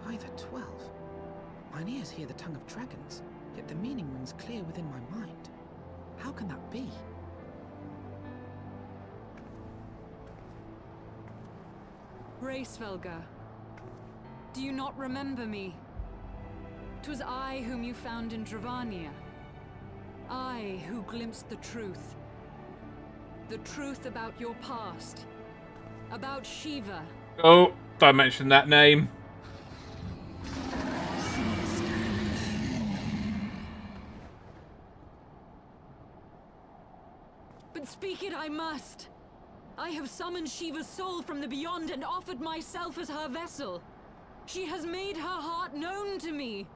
By the 12. Mine ears hear the tongue of dragons, yet the meaning rings clear within my mind. How can that be? Gracevelga, do you not remember me? 'Twas I whom you found in Dravania. I who glimpsed the truth. The truth about your past. About Shiva. Oh, don't mention that name. But speak it I must. I have summoned Shiva's soul from the beyond and offered myself as her vessel. She has made her heart known to me.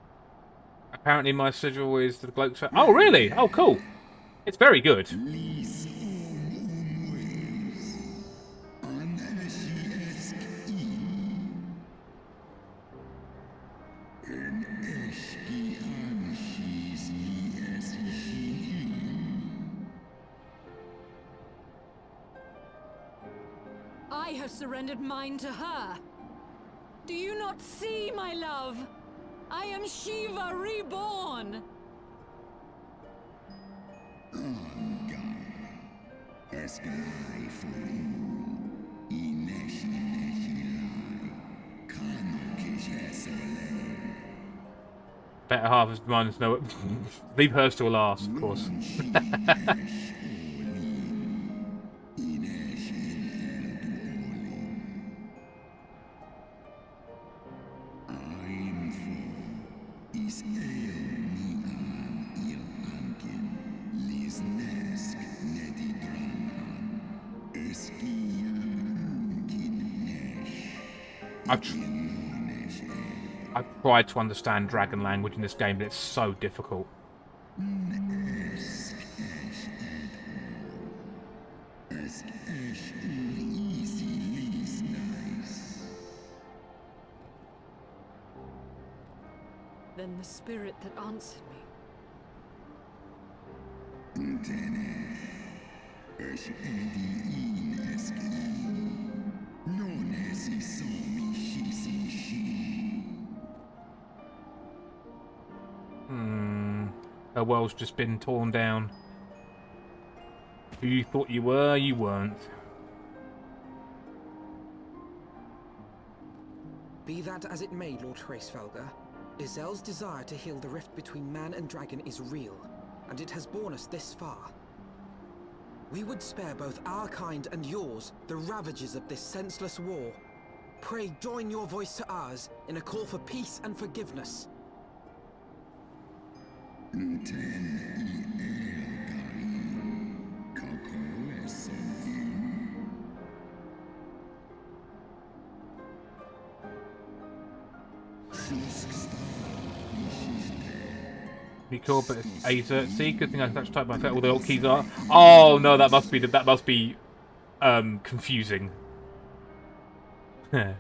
Apparently my sigil is the bloke's... Oh, really? Oh, cool. It's very good. I have surrendered mine to her. Do you not see, my love? I am Shiva reborn. Better half is mine is no... Leave hers till last, of course. I've tried to understand dragon language in this game, but it's so difficult. Then the spirit that answered me. Her world's just been torn down. Who you thought you were, you weren't. Be that as it may, Lord Gracevelga, Izel's desire to heal the rift between man and dragon is real, and it has borne us this far. We would spare both our kind and yours the ravages of this senseless war. Pray join your voice to ours in a call for peace and forgiveness. Be cool, but it's A C. Good thing I can actually type my all the alt keys are. Oh no, that must be confusing. Oh.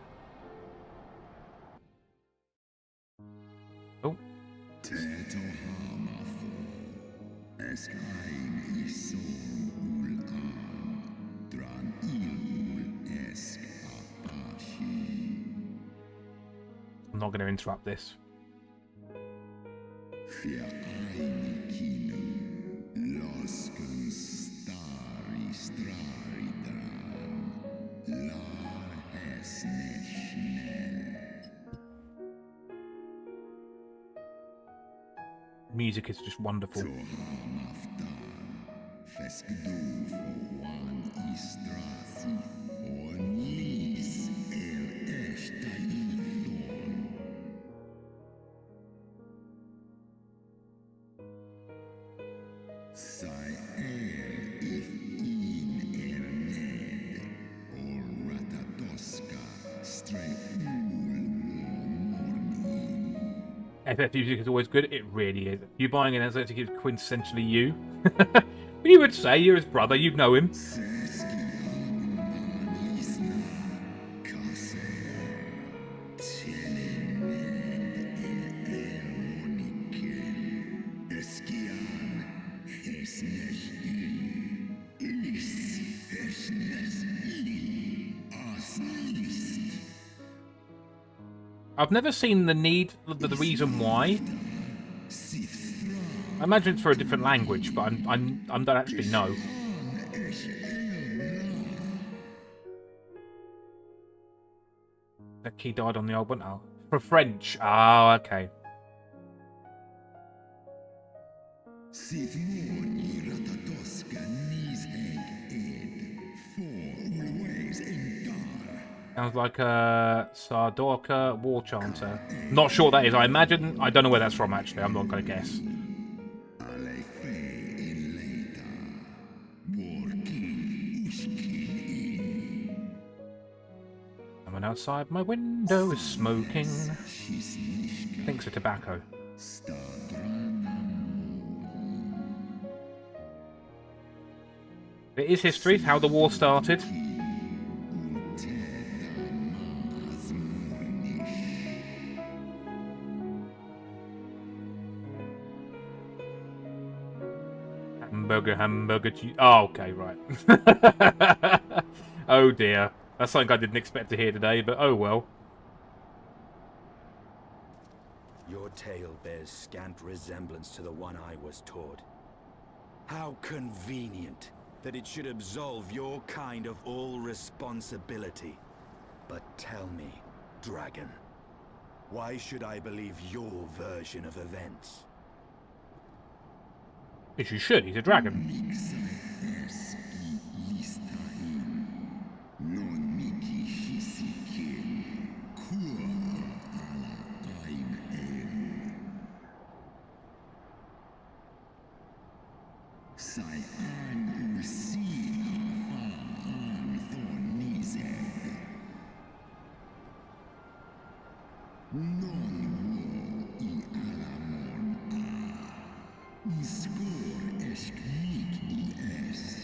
I'm not going to interrupt this. Music is just wonderful. FF music is always good. It really is. You buying an Aesthetic is quintessentially you. You would say you're his brother. You'd know him. I've never seen the need, the reason why. I imagine it's for a different language, but I don't actually know. That key died on the old one. Oh, for French. Oh, okay. Sounds like a Sardorka war chanter. Not sure what that is. I imagine. I don't know where that's from, actually. I'm not going to guess. Someone outside my window is smoking. Thinks of tobacco. It is history, how the war started. Hamburger. Oh, okay, right. Oh dear. That's something I didn't expect to hear today, but oh well. Your tale bears scant resemblance to the one I was taught. How convenient that it should absolve your kind of all responsibility. But tell me, dragon, why should I believe your version of events? Yes, you should. He's a dragon.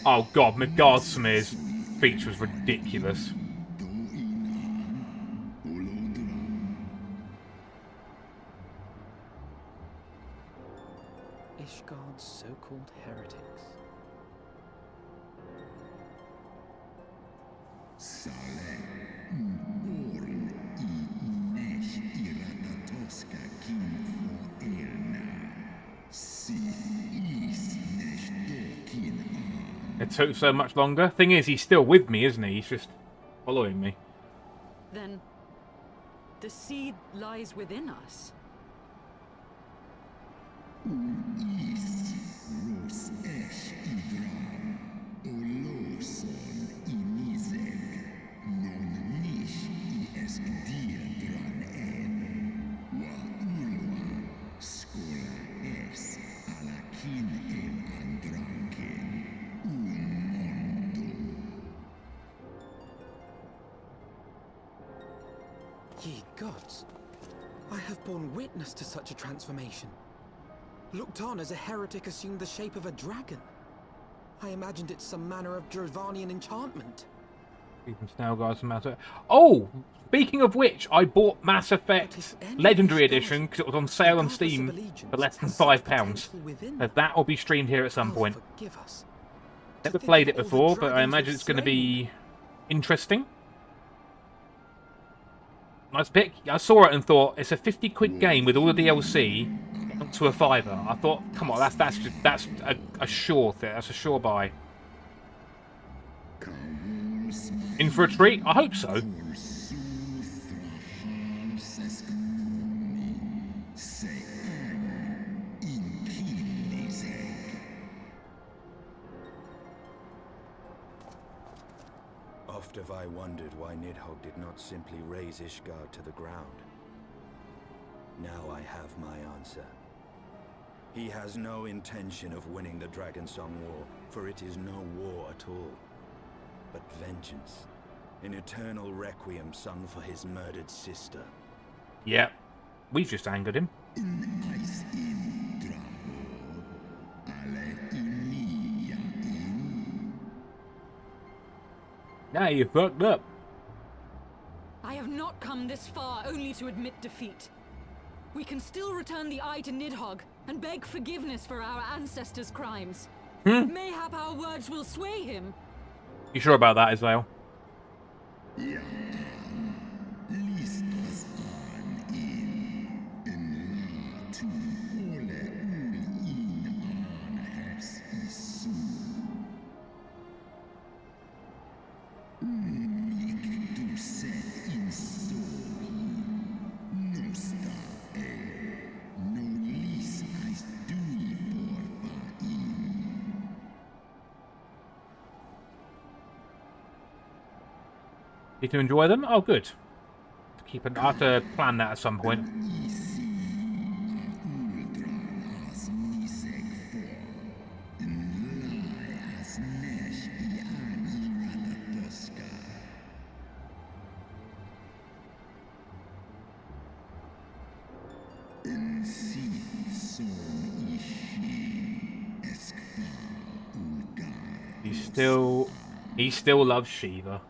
Oh god, Midgardsmir's speech was ridiculous. Ishgard's so-called heretics. It took so much longer. Thing is, he's still with me, isn't he? He's just following me. Then the seed lies within us. Ye gods, I have borne witness to such a transformation. Looked on as a heretic assumed the shape of a dragon. I imagined it some manner of Dravanian enchantment. Oh, speaking of which, I bought Mass Effect Legendary Edition because it was on sale on Steam for less than £5. That will be streamed here at some point. Never played it before, but I imagine it's going to be interesting. Nice pick. I saw it and thought it's a 50-quid game with all the DLC to a £5. I thought, come on, that's a sure thing. That's a sure buy. In for a treat? I hope so. Oft have I wondered why Nidhogg did not simply raze Ishgard to the ground. Now I have my answer. He has no intention of winning the Dragonsong War, for it is no war at all, but vengeance. An eternal requiem sung for his murdered sister. Yeah, we've just angered him. Now you fucked up. I have not come this far only to admit defeat. We can still return the eye to Nidhogg and beg forgiveness for our ancestors' crimes. Mayhap our words will sway him. You sure about that, Israel? Did you enjoy them? Oh, good. I have to plan that at some point. He still loves Shiva.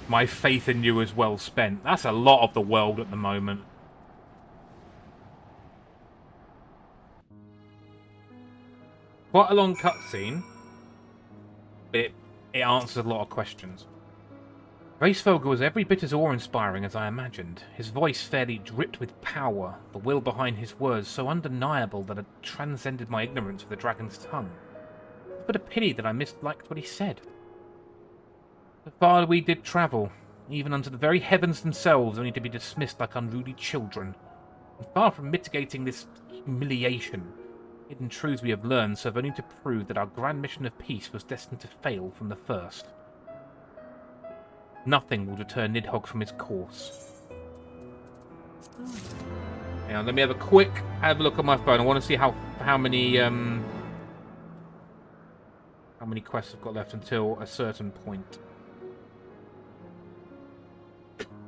My faith in you is well spent. That's a lot of the world at the moment. Quite a long cutscene. It answers a lot of questions. Racefelger was every bit as awe-inspiring as I imagined. His voice fairly dripped with power, the will behind his words so undeniable that it transcended my ignorance of the dragon's tongue. But a pity that I misliked what he said. So far we did travel, even unto the very heavens themselves, only to be dismissed like unruly children. And far from mitigating this humiliation, hidden truths we have learned serve only to prove that our grand mission of peace was destined to fail from the first. Nothing will deter Nidhogg from his course. Now, let me have a look on my phone. I want to see how many quests I've got left until a certain point.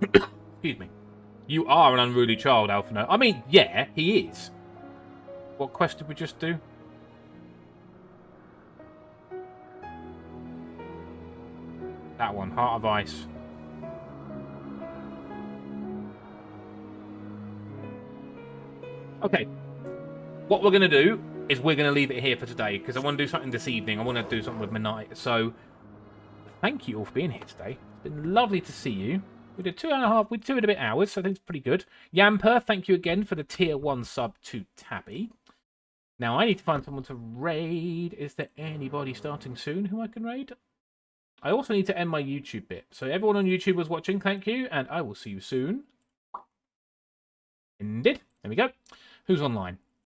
Excuse me. You are an unruly child, Alphino. I mean, yeah, he is. What quest did we just do? That one, Heart of Ice. Okay. What we're going to do is we're going to leave it here for today, because I want to do something this evening. I want to do something with Midnight. So, thank you all for being here today. It's been lovely to see you. We did 2 and a bit hours, so I think it's pretty good. Yamper, thank you again for the tier 1 sub to Tabby. Now, I need to find someone to raid. Is there anybody starting soon who I can raid? I also need to end my YouTube bit. So everyone on YouTube was watching, thank you, and I will see you soon. Ended. There we go. Who's online?